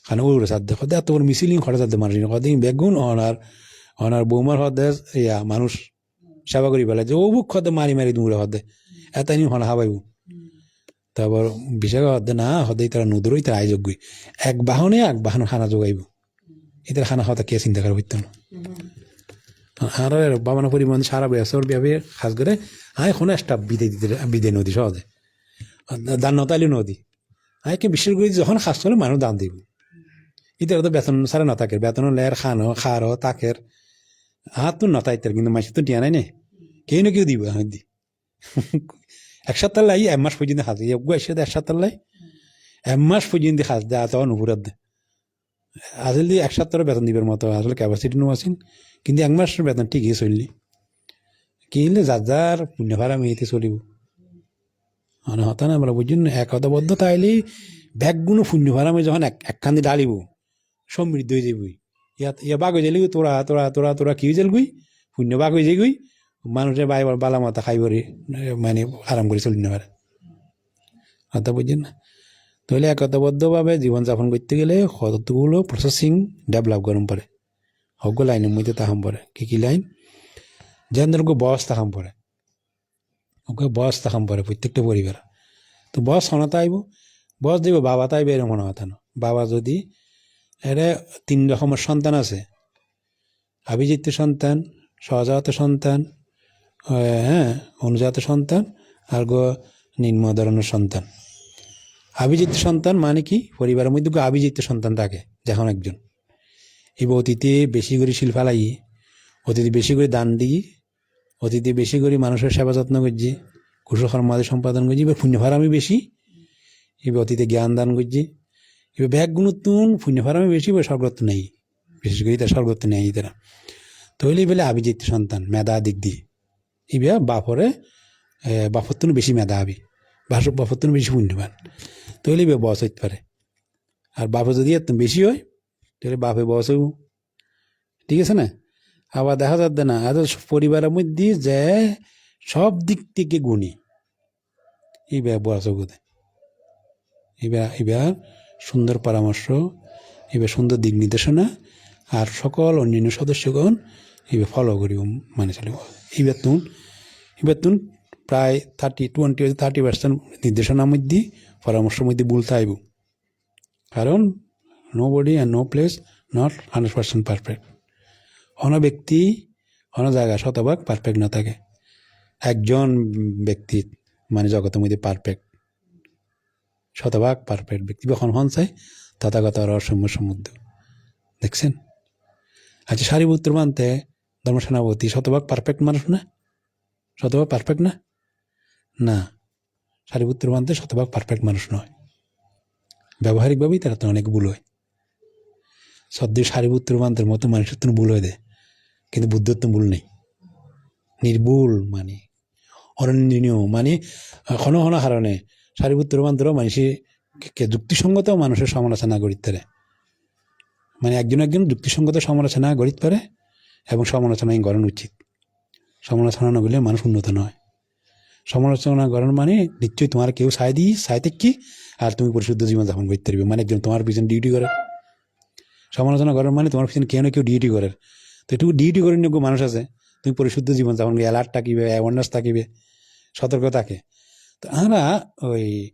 খানে উড়ে সাধ্যে সদে এত বড় মিছিল খড়ে সাধ্যে মানুষ সদে বেগুন অনার বৌমার সদে ইয়া মানুষ সেবা করি পেলাই যে ও বুক সদে মারি মারি দৌড়ে সদে এটাই নি হনা হাবাইব তারপর বিশাখা সদে না সদাই তারা নদরই তারা আয়োজক গই এক বাহনে খানা যোগাইব এটার খানা খাওয়া কে চিন্তা করা হইতো না আর বাবানা পরিমাণ সারা বছর ব্যাপী খাস করে এখন একটা বিদে নদী সহজে দান নতালি নদী আয়কে বিশেষ করে যখন খাস করে মানুষ দান দিব ইতার তো বেতন সারা নতাকের বেতন লের খার তাকের হাত তো নতাইতার কিন্তু মাসে তো টিয়া নাই নে কেউ না কেউ দিব দি এক সপ্তাহ লাই এক মাস পর্যন্ত খাস এক সপ্তাহ লাই এক মাস পর্যন্ত খাস দেয় তখন উপরাত দে আসলে এক সপ্তাহের বেতন দিবার মতো আসলে ক্যাপাসিটি নো আসেন কিন্তু এক মাসের বেতন ঠিকই চললি কিনলে যার যার পুণ্য ভাড়া মেয়েতে চলিব মানে হতা না আমরা বুঝুন একতাবদ্ধতা আইলেই ব্যাগগুলো পুণ্য ভাড়া মেয়ে যখন একখান দিয়ে ডালিব সমৃদ্ধ হয়ে যাবই ইয়া বাঘ হয়ে যালি তোরা তোরা তোরা তোরা কি হয়ে যাল গুই পুণ্য বাঘ হয়ে যাই গুই মানুষের বালা মাথা খাইবরে মানে আরাম করে চলি না পারে হতা বুঝছেন না তাহলে একতাবদ্ধভাবে জীবনযাপন করতে গেলে কতগুলো প্রসেসিং ডেভেলপ করুন পারে হগো লাইনের মধ্যে তাহাম পড়ে কি লাইন যেন ধরো বয়স তাহাম পড়ে ওকে বয়স তাহাম পড়ে প্রত্যেকটা পরিবার তো বয়স হনাতে আইব বয়স দিব বাবা তাইবে এরকম কোনো কথা না বাবা যদি এরা 3 রকমের সন্তান আছে অভিজিত সন্তান সহজাত সন্তান হ্যাঁ অনুজাত সন্তান আর গো নিম্ন ধরনের সন্তান অভিজিত সন্তান মানে কি পরিবারের মধ্যে অভিজিত সন্তান থাকে যখন একজন এবার অতীতে বেশি করে শিল ফেলাই অতীতে বেশি করে দান দিই অতীতে বেশি করে মানুষের সেবা যত্ন করছি কুশকর্মাদি সম্পাদন করছি এবার পুণ্য ফারামি বেশি এবার অতীতে জ্ঞান দান করছি এবার ব্যাগগুণতুন পুণ্য ফারামি বেশি এবার স্বর্গত্ব নেই বিশেষ করে তার স্বর্গত্ব নেই তারা তৈলি বলে অভিজিত সন্তান মেধা দিক দিয়ে এবার বাপর তুন বেশি মেধা হবি বাপর তুন বেশি পুণ্যবান তৈলি এবার বস হইতে পারে আর বাপে যদি এত বেশি হয় তাহলে বাপে বস হইব ঠিক আছে না আবার দেখা যাচ্ছে না এত পরিবারের মধ্যে যে সব দিক থেকে গুণী এইবার বস হতে এবার সুন্দর পরামর্শ এবার সুন্দর দিক নির্দেশনা আর সকল অন্যান্য সদস্যগণ এবার ফলো করিব মানে চলিব এবার তুন প্রায় 30% নির্দেশনার মধ্যে পরামর্শের মধ্যে বলতে আইব কারণ nobody and no place not 100% perfect অন্য ব্যক্তি অন্য জায়গা শতভাগ পারফেক্ট না থাকে একজন ব্যক্তি মানে জগতের মধ্যে পারফেক্ট শতভাগ পারফেক্ট ব্যক্তি যখন হন চাই তথাগত রহস্যময় সমুদ্র দেখছেন আচ্ছা সারিপুত্র মানতে ধর্মসেনাপতি শতভাগ পারফেক্ট মানুষ না শতভাগ পারফেক্ট না না সারিপুত্র মানতে শতভাগ পারফেক্ট মানুষ নয় ব্যবহারিকভাবেই তারা তো অনেক ভুল হয় সদ্য সারিপুত্র মান্তের মতো মানুষের তো ভুল হয়ে দেয় কিন্তু বুদ্ধর তো ভুল নেই নির্ভুল মানে অরণ্যনীয় মানে ক্ষণ কারণে সারিপুত্র মান্তরও মানুষকে যুক্তিসঙ্গত মানুষের সমালোচনা করিতে পারে মানে একজন যুক্তিসঙ্গত সমালোচনা করিতে পারে এবং সমালোচনাই করানো উচিত সমালোচনা না করলে মানুষ উন্নত নয় সমালোচনা করানো মানে নিশ্চয়ই তোমার কেউ সাইতে কি আর তুমি পরিশুদ্ধ জীবনযাপন করতে পারবে মানে একজন তোমার পিছনে ডিউটি করে সমালোচনা করার মানে তোমার পিছনে কেউ না কেউ ডিউটি করে তো একটু ডিউটি করার যোগ্য মানুষ আছে তুমি পরিশুদ্ধ জীবনযাপন অ্যালার্ট থাকিবে অ্যাওয়ারনেস থাকিবে সতর্ক থাকে তো আমরা ওই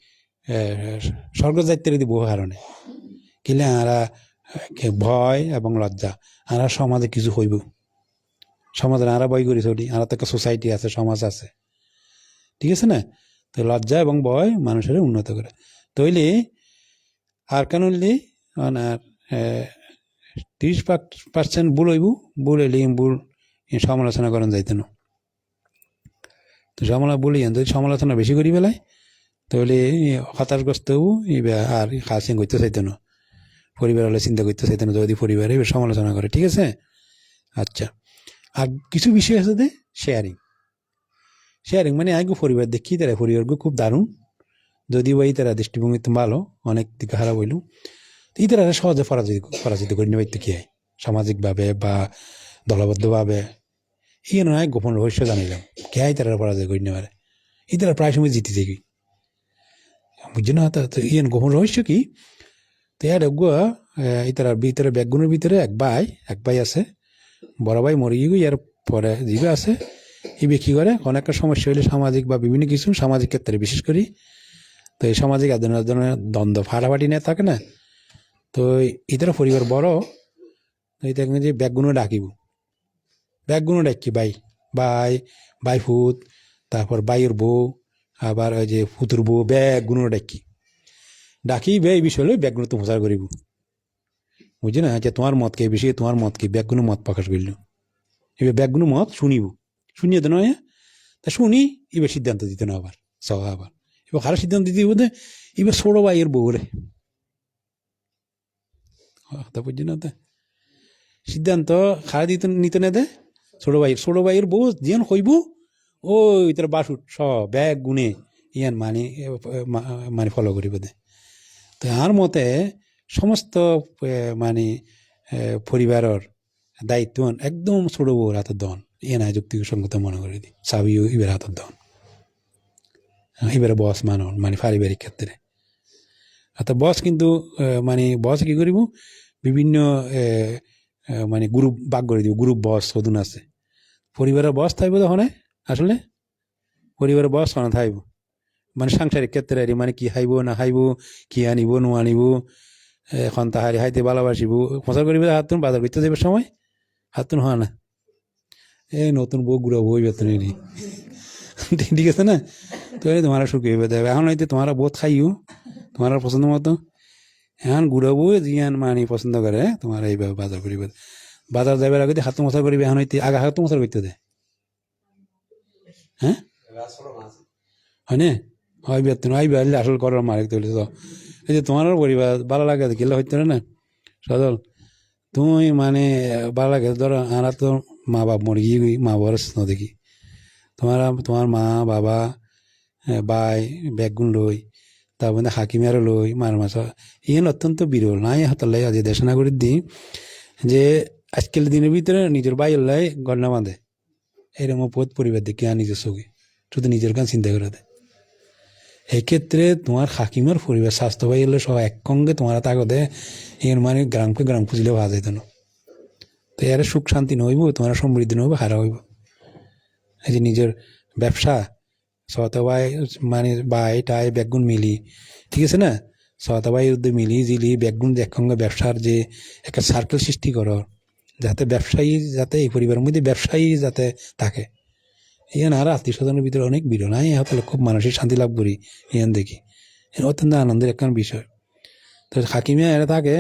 স্বর্গ যাইতে বহু কারণে কিলে আমরা ভয় এবং লজ্জা আর সমাজে কিছু হইব সমাজে আরা ভয় করি চলি আর তো একটা সোসাইটি আছে সমাজ আছে ঠিক আছে না তো লজ্জা এবং ভয় মানুষের উন্নত করে তৈলে আর কেন হইলে আর 30% ভুল হইব ভুল হইলে ভুল সমালোচনা করেন যাইতে না তো বলি যদি সমালোচনা বেশি করি পেলায় তাহলে হতাশগ্রস্ত হবো আর খাসিং করতে চাইতো না পরিবার হলে চিন্তা করতে চাইতো না যদি পরিবারে সমালোচনা করে ঠিক আছে আচ্ছা আর কিছু বিষয় আছে যে শেয়ারিং মানে আগে পরিবার দেখি তারা পরিবারকে খুব দারুণ যদিও এই তারা দৃষ্টিভঙ্গি তো ভালো অনেক দিকে খারাপ হইল এই তারা সহজে পরাজিত করে নেবে কি হয় সামাজিকভাবে বা দলবদ্ধভাবে এই নয় গোপন রহস্য জানিলাম কে তারা পরাজয় করে নেবে এই তারা প্রায় সময় জিতে যাই বুঝছো না তো ইয়ান গোপন রহস্য কি তো ইয়ার এগুয়া এই তার ভিতরে ব্যাগগুলোর ভিতরে এক ভাই আছে বড় ভাই মরে গিয়ে ইয়ার পরে জিবে আছে এই বিক্রি করে অনেক সমস্যা হইলে সামাজিক বা বিভিন্ন কিছু সামাজিক ক্ষেত্রে বিশেষ করে তো এই সামাজিক একজনের দ্বন্দ্ব ফাটাফাটি নিয়ে থাকে না তো এদের পরিবার বড় এই দেখবেন যে ব্যাগগুলো ডাকি ভাই ফুত তারপর বাইয়ের বউ আবার ওই যে ফুতুর বউ ব্যাগগুলো ডাকি এই বিষয় হলে ব্যাগগুলো তো প্রচার করিব বুঝছি না যে তোমার মতকে এই বিষয়ে তোমার মতকে ব্যাগগুলো মত প্রকাশ করল এবার ব্যাগগুলো মত শুনিয়ে তো নয় তা শুনি এবার সিদ্ধান্ত দিতে না আবার এবার কারো সিদ্ধান্ত দিতে বোধ এবার ছোড়ো ভাইয়ের বউ রে তা বুঝছি না তা সিদ্ধান্ত খারা নিতে না দে ছোট ভাইয়ের বউ যেন হইব ওই তার বাসুট ব্যাগ গুনে ইয়ান মানে ফলো করিব দে তো আর মতে সমস্ত মানে পরিবারের দায়িত্ব একদম ছোট বউর হাতের দন ইয়ে না যুক্তিসঙ্গত মনে করে দিই চাবিও এবার হাতের দন এবারে বস মানে পারিবারিক ক্ষেত্রে অর্থাৎ বস কিন্তু মানে বস কি করিব বিভিন্ন মানে গ্রুপ ভাগ করে দিব গ্রুপ বস সদুন আছে পরিবারের বস থাকব তখন আসলে পরিবারের বস না থাকব মানে সাংসারিক ক্ষেত্রে মানে কি খাইব না খাইব কি আনিব নো আনিব এখন তাহারি হাইতে ভালোবাসিব প্রচার করিব হাতুন বাজার করতে যাবার সময় হাতুন হয় না এই নতুন বউ গুড়া বই বেতন ঠিক আছে না তো তোমার শুকিয়ে দেবে এখন হয়তো তোমার বোধ খাইও তোমার পছন্দ মতো এখন গুড়া বউ জিয়ান মানে পছন্দ করে তোমার এইভাবে বাজার করিব বাজার যাবার আগে হাত মশা করিবে এখন হইতে আগে হাত মশা করতে দে হ্যাঁ হয় না হয় বেতন আইবে আসল করার মালিক তুলে তো এই যে তোমারও পরিবার ভালো লাগে গেলে হইতে না সদল তুমি মানে ভালো লাগে ধরো আরা তো মা বাপ মরে গিয়ে মা বাবার স্নো দেখি তোমার মা বাবা ভাই ব্যাগগুন লই তারপরে হাকিমেরও লই মার মাছ ইয়েন অত্যন্ত বিরল নাই হাতালাই আজ দেশনা করে দিই যে আজকাল দিনের ভিতরে নিজের বাইর লাই গড়না বাঁধে এরকম পথ পরিবার দেখে নিজের চোখে শুধু নিজের গান চিন্তা করে দেয় এক্ষেত্রে তোমার হাকিমের পরিবার স্বাস্থ্য ভাই হলে সব একসঙ্গে তোমার তাগদে এর মানে গ্রাম খুঁজলেও ভাজা যেত না তো এর সুখ শান্তি নইব তোমার সমৃদ্ধি নইব হারা হইব এই যে নিজের ব্যবসা সতবাই মানে বাই টাই ব্যাগগুণ মিলি ঠিক আছে না সতবাই উদ্যোগ মিলি জিলি ব্যাগগুণ একসঙ্গে ব্যবসার যে একটা সার্কেল সৃষ্টি করো যাতে ব্যবসায়ী যাতে এই পরিবারের মধ্যে ব্যবসায়ী যাতে থাকে ইয়ান আর আত্মীয় স্বজনের ভিতরে অনেক বিরল নাই হলে খুব মানসিক শান্তি লাভ করি ইয়ান দেখি অত্যন্ত আনন্দের একটা বিষয় তো হাকিমিয়া এরা থাকে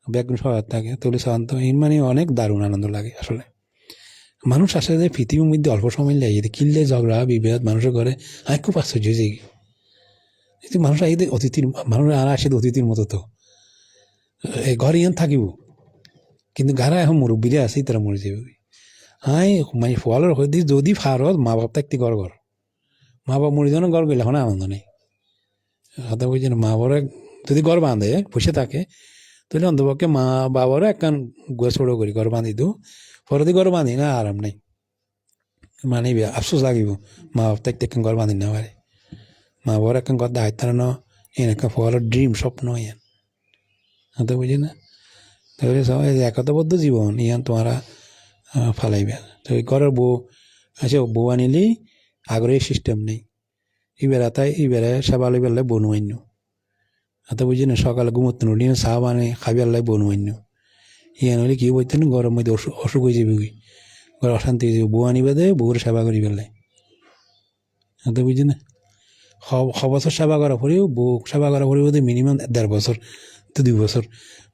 ব্যাগগুণ সহায় থাকে তুলে শান্ত ইন মানে অনেক দারুণ আনন্দ লাগে আসলে মানুষ আসলে যে পৃথিবীর মধ্যে অল্প সময় লাগে কিনলে ঝগড়া বিভেদ মানুষের ঘরে আমি খুব আশ্চর্য হয়েছে কি মানুষ আগে মানুষ আর আসে অতিথির মতো তো এই ঘরে ইয়ান থাকিব কিন্তু গারা এখন মুরব্বীরা আছে তারা মরে যাবে হাই মানে ফলের হইতে যদি ফারত মা বাপ থাকতে ঘর মা বাপ মরে যাওয়ার ঘর গেলে এখন আনন্দ নেই কথা বলছি না মা বাবার যদি ঘর বাঁধে বসে থাকে তাহলে অন্তপক্ষে মা বাবারও একখান গোয়া ছোটো করি ঘর বাঁধি দিও পরে ঘর বাঁধি না আরাম নেই মানে আফসোস লাগিব মা বাপ থাকতে একখান ঘর বাঁধি না পারে মা বাবার একখান ঘর দায়িত্ব না এন একটা ফলের ড্রিম স্বপ্ন ইয়ান কথা বুঝি না তাহলে সবাই একতাবদ্ধ জীবন ইয়ান তোমারা ফালাইবে তো এই ঘরের বউ আছে বউ আনিলেই আগ্রহী সিস্টেম নেই ইবেরা তাই ইবেরা সেবা লইবেলে বনু আইন এত বুঝি না সকালে ঘুমোতে উঠি চা বানে খাবি আল্লাহ বনু অন্য ইয়ান হলে কি বলতেন গরম মধ্যে অসুখ হয়ে যাবি ঘর অশান্তি হয়ে যাবে বউ আনিবে দে বউর সেবা করি পেলাই এত বুঝি না বছর সেবা করা পরেও বউ সেবা করা পরেও মিনিমাম 1.5 বছর তো 2 বছর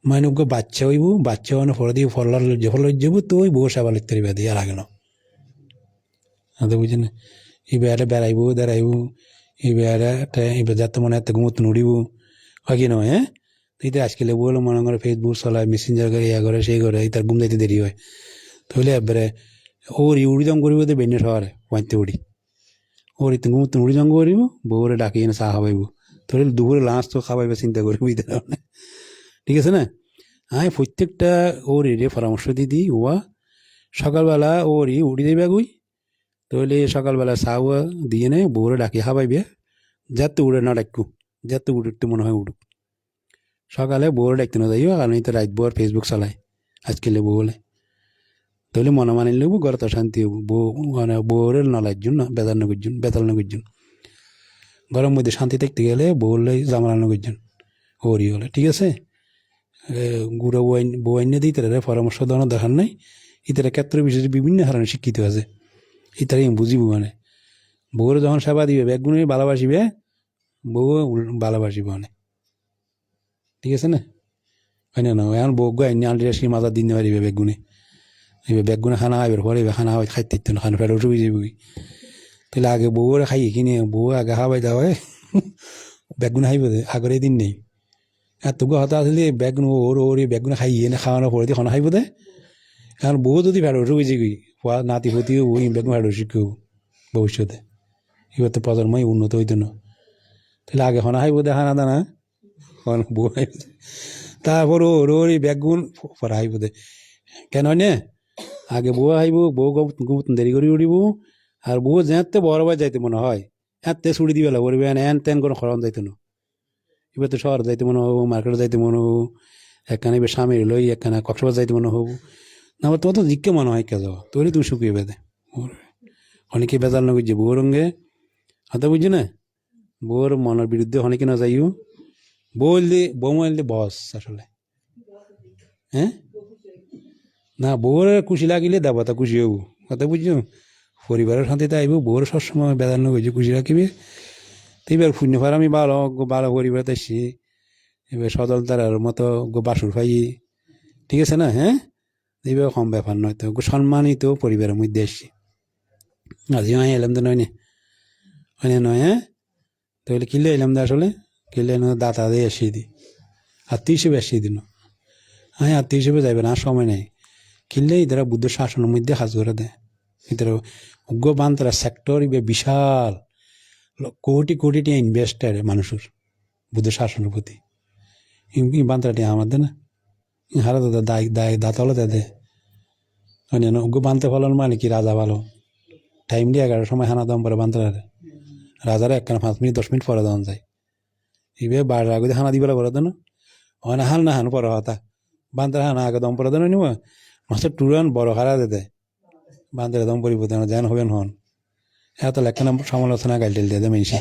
মানে ওকে বাচ্চা হইব বাচ্চা হওয়ানো ফলে দিয়ে ফল যাব তো ওই বউ সেবা লিখতে পারবে দিয়ে আর আগে না এত বুঝি না এই বেড়াটা বেড়াইব দাঁড়াইব এই বেড়াটা এবার যাতে মনে এত ঘুমোতে নড়িব হয় কি নয় হ্যাঁ তুই তো আজকে লেবু হলো মনে করে ফেসবুক চলায় মেসেঞ্জার করে ইয়া করে সেই করে তার ঘুম যাইতে দেরি হয় তাহলে এবারে ওর উড়িদম করিব তো বেনে শহরে পাঁচতে উড়ি ওর ইতে ঘুমোতে উড়িদম করিব বউরে ডাকি এনে চা খাবাইব তাহলে দুপুরে লাঞ্চ তো খাবাইবে চিন্তা করবি ঠিক আছে না আমি প্রত্যেকটা ওর এর পরামর্শ দিই ওয়া সকালবেলা ওর উড়ি দেবে গুই তাহলে সকালবেলা চা দিয়ে নে বউরে ডাকি খাবাইবে যাতে উড়ে না ডাকু যাতে উঠতে মনে হয় উঠুক সকালে বউরে ডাকতে না যাইও কারণ এই তো রাত বউর ফেসবুক চালায় আজকে লেবু বলে তাহলে মনে মানি লেবু ঘরে তো শান্তি হবো বউ মানে বউরে নলাইজন না বেতাল নগরজন গরম মধ্যে শান্তি থাকতে গেলে বউলে জামাল নগরজন ওরই হলে ঠিক আছে গুঁড়ো বউ আইনে দিই তারা পরামর্শ দেওয়ার দেখার নাই ইতারা ক্ষেত্রে বিশেষ বিভিন্ন হারানো শিক্ষিত আছে ইতারা বুঝিব মানে বউরে যখন সেবা দিবে ব্যাগগুলো ভালোবাসিবে বউ ভালোবাসিবে মানে ঠিক আছে না হয় না এখন বউ আইনি আলটি আসি মাজার দিন পারিবে ব্যাগগুনে এবার ব্যাগগুনে খানা খাইবার পরে এবার খানা খাইতে ইত্যাদি খানা ফেলে উঠে যাবি তাহলে আগে বউরে খাইয়ে কিনে বউ আগে খাওয়াই দেওয়া হয় ব্যাগগুনে খাইব আগের দিন নেই আর তোকে হতা আসলে ব্যাগগুলো ওর ব্যাগগুলো খাইয়ে না খাওয়ানোর পরে দিয়ে খানা খাইব দে এখন বউ যদি ফেলে উঠে গেছে কি নাতি পতিও বই ব্যাগগুলো ফেলে শিখেও ভবিষ্যতে এবার তো প্রজন্মই উন্নত হইতো না তাহলে আগে খানা খাইব দে খানা দানা বউ খাইব তারপর ওর ব্যাগগুন পরে খাইব দে কেন নে আগে বউ আইব বউ দেরি করে উঠিব আর বউ যেতে বড় ভাই যাইতে মনে হয় এতে ছুটি দিবে লাগবে এন তেন কোনো খরচ যাইতো না এবার তো শহর যাইতে মনে হবো মার্কেটে যাইতে মনে হবো একখানে এবার স্বামী লই একখানে কক্সবাজার যাইতে মনে হবো না তোমার তো জিজ্ঞে মনে হয় কে যাওয়া তৈরি তুমি শুকিয়ে বেঁধে অনেকে বেজাল না বুঝছে বউর রঙে হয়তো বুঝছি না বউর মনের বিরুদ্ধে অনেকে না যাইও বউ মারলে বস আসলে হ্যাঁ না বউর খুশি লাগিলে দেবতা খুশি হবো কথা বুঝছো পরিবারের শান্তিতে আইব বউর সবসময় বেদান্ন হয়েছে খুশি রাখিবে তো এবার পুণ্য ফার আমি ভালো পরিবার আসছি এবার সদল তার মতো বাসুর পাই ঠিক আছে না হ্যাঁ এইবার কম ব্যাপার নয় তো সম্মানিত পরিবারের মধ্যে আসছি আজি আমি এলাম তো নয় না নয় হ্যাঁ তাহলে কিনলে এলাম তো আসলে কিনলে দাতা দিয়ে আসিয়ে দিই আত্মীয় হিসেবে আসিয়ে দিন হ্যাঁ আত্মীয় হিসেবে যাবে না আর সময় নেই কিনলে এরা বুদ্ধ শাসনের মধ্যে কাজ করে দেয় এরা উগ্রবান তারা সেক্টর বিশাল কোটি কোটি টিয়া ইনভেস্টার মানুষের বুদ্ধ শাসনের প্রতি বান্তরা টিয়া আমাদের না হারা দাদা দাঁত হলো তাদের উগ্র বানতে ফলন মানে কি রাজা ভালো টাইম দিয়ে 11টার সময় হানা দাম পরে বান্তরা রাজারা একখানা 5 মিনিট 10 মিনিট পরে দেওয়া যায় এবার বাড়ির আগে হানা দিবেলা পরে দেন না হান না হান পরে হতা বান্তরা হানা আগে দম পরে দেন নিব মাছের টুরান বড় হারা দেয় বান্তরা দম পরিবর্তন যেন হবেন হন হ্যাঁ তাহলে একখানা সমালোচনা গাইল টেল দিয়ে মেনছি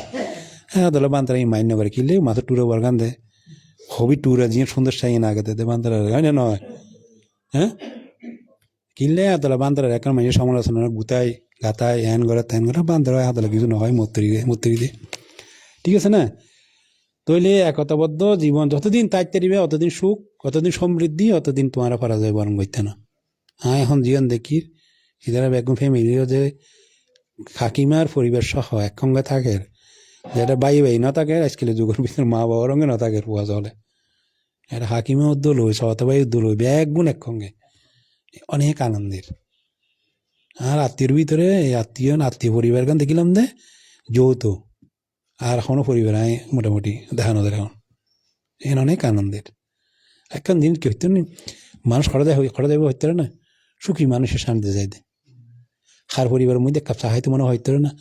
হ্যাঁ তাহলে বান্তরা মান্য করে কিনলে মাছের টুরে বরগান দেয় হবি টুরা জিয়ে সুন্দর চাই না আগে দেয় বান্তরা হয় না নয় হ্যাঁ কিনলে তাহলে বান্তরা এখন মানুষের সমালোচনা গুতাই গাতায় হ্যান করে ত্যান করে বান্তরা হাতলে কিছু নহয় মূর্তি দিয়ে ঠিক আছে না তৈলে একতাবদ্ধ জীবন যতদিন তাইতে দিবে অতদিন সুখ অতদিন সমৃদ্ধি অতদিন তোমারা পারা যায় বরং করতে না হ্যাঁ এখন জীবন দেখি এদের বেগম ফ্যামিলিও যে কাকিমার পরিবার সহ একসঙ্গে থাকে যেটা বাই না থাকে আজকাল যুগের ভিতরে মা বাবার রঙে না থাকে পোয়া চলে এটা হাকিমে উদ্দোল হই সতবাই উদ্দোল হই একগুণ একসঙ্গে অনেক আনন্দের আর আত্মীয়র ভিতরে এই আত্মীয় পরিবার গান দেখিলাম দে যৌথ আর এখনো পরিবার আয় মোটামুটি দেখানো এখন এখন অনেক আনন্দের একখান দিন কি হইতো না মানুষ খড়া দেয় হইতে না সুখী মানুষের শান্তি যাই দে হার পরিবারের মধ্যে কাপচা হয়তো মনে হইতে না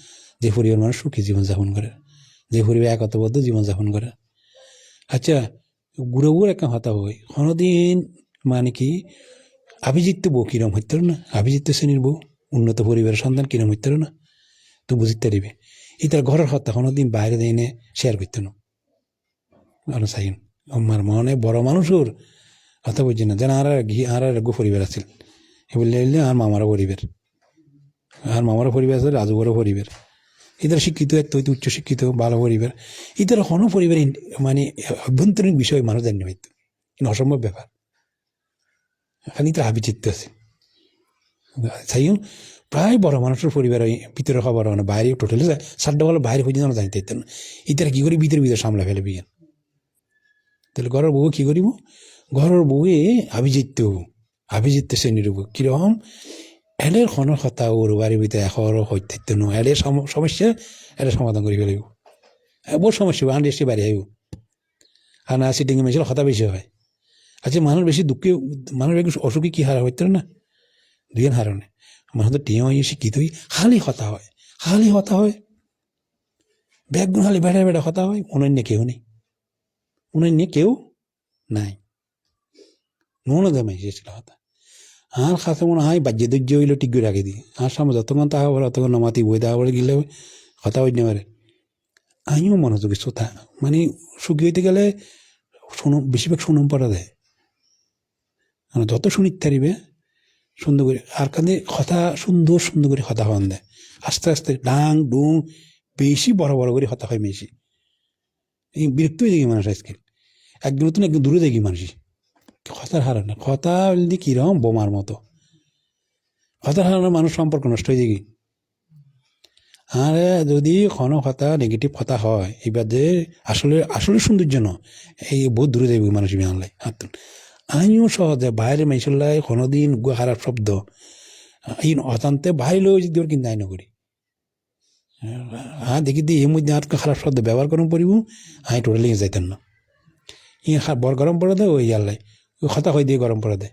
যে পরিবার মানুষ সুখী জীবনযাপন করে যে পরিবার একতাবদ্ধ জীবনযাপন করে আচ্ছা গুড়ো একটা হতা হয় কোনোদিন মানে কি অভিজিৎ বউ কিরম হইতে না অভিজিৎ শ্রেণীর বউ উন্নত পরিবারের সন্তান কিরম হইতে না তো বুঝতে পারিবে এই তার ঘরের হত্যা কোনোদিন বাইরে দিয়ে শেয়ার করতে না চাইন আমার মনে বড় মানুষের কথা বুঝছি না যেন আর গো পরিবার আছিল এ বললে আর মামারও পরিবার আর মামারও পরিবার আছে রাজুগরও পরিবার ইতারা শিক্ষিত এক তো উচ্চ শিক্ষিত ভালো পরিবার ইতারা কোনো পরিবার মানে অভ্যন্তরীণ বিষয় মানুষ জানি হয়তো কিন্তু অসম্ভব ব্যাপার খালি তো আবিচিত্ত আছে চাইও প্রায় বড় মানুষের পরিবার ভিতরে খবর মানে বাইরে টোটালি সাতটা বলে বাইরে হয়ে যেন জানিতে না ইতারা কী করি ভিতরে সামলা ফেলে বিয়েন তাহলে ঘরের বউ কী করিব ঘরের বউয়ে আভিজিত্য শ্রেণীর বউ কীরকম এদের কোনো কথা ওর বাড়ির ভিতরে এখন হইতে নো এদের সমস্যা এটা সমাধান করে ফেলিব বহু সমস্যা আন এসে বাড়ি আইব আর না সিটিংয়ে মেশিল কথা বেশি হয় আচ্ছা মানুষ বেশি দুঃখে মানুষ একটু অসুখী কী হারা হইতে না দুইয়ের হারণে মানুষ তো টিয়া হয়ে শিক্ষিত হই খালি হতা হয় ব্যাগগুণ খালি বেড়া হতা হয় অনন্য কেউ নেই অনন্য কেউ নাই নুন দেয় ছিল হতা আর খাসে মনে হয় বাজ্যে দৈর্য হইলে টিক করে রাখি দিই আর সামনে যতক্ষণ তাহা বলে অতক্ষণ নামাতি বই দেওয়া বলে গেলে কথা হই না পারে আমিও মনোযোগী শ্রোতা মানে সুখী হইতে গেলে বেশিরভাগ সুনম পড়া দেয় মানে যত শুনিতে পারিবে সুন্দর করে আর কাঁদে কথা সুন্দর করে কথা হওয়ান দেয় আস্তে আস্তে ডাং ডুং বেশি বড় করে কথা হয় বেশি এই বিরক্ত হয়ে যায় মানুষ আজকাল একদিন নতুন একদিন দূরে যায় মানুষ কথার হারানো কথা বলতে কিরকম বোমার মতো কথার হারানো মানুষ সম্পর্ক নষ্ট হয়ে যায় আর যদি কোনো কথা নেগেটিভ কথা হয় এবার যে আসলে সৌন্দর্য ন এই বহুত দূরে যাইব মানুষ আনলাই হাতুন আমিও সহজে বাইরে মেশলাই কোনোদিন খারাপ শব্দ এই অজান্তে বাইরেও যদি ওর কিন্তু আইন করি দেখি দিই এর মধ্যে আর খারাপ শব্দ ব্যবহার করুন পড়িব আমি টোটালি যাইতেন না বর গরম পড়ে দেয় ওই আল্লাই ওই কথা হয়ে দিয়ে গরম পড়ে দেয়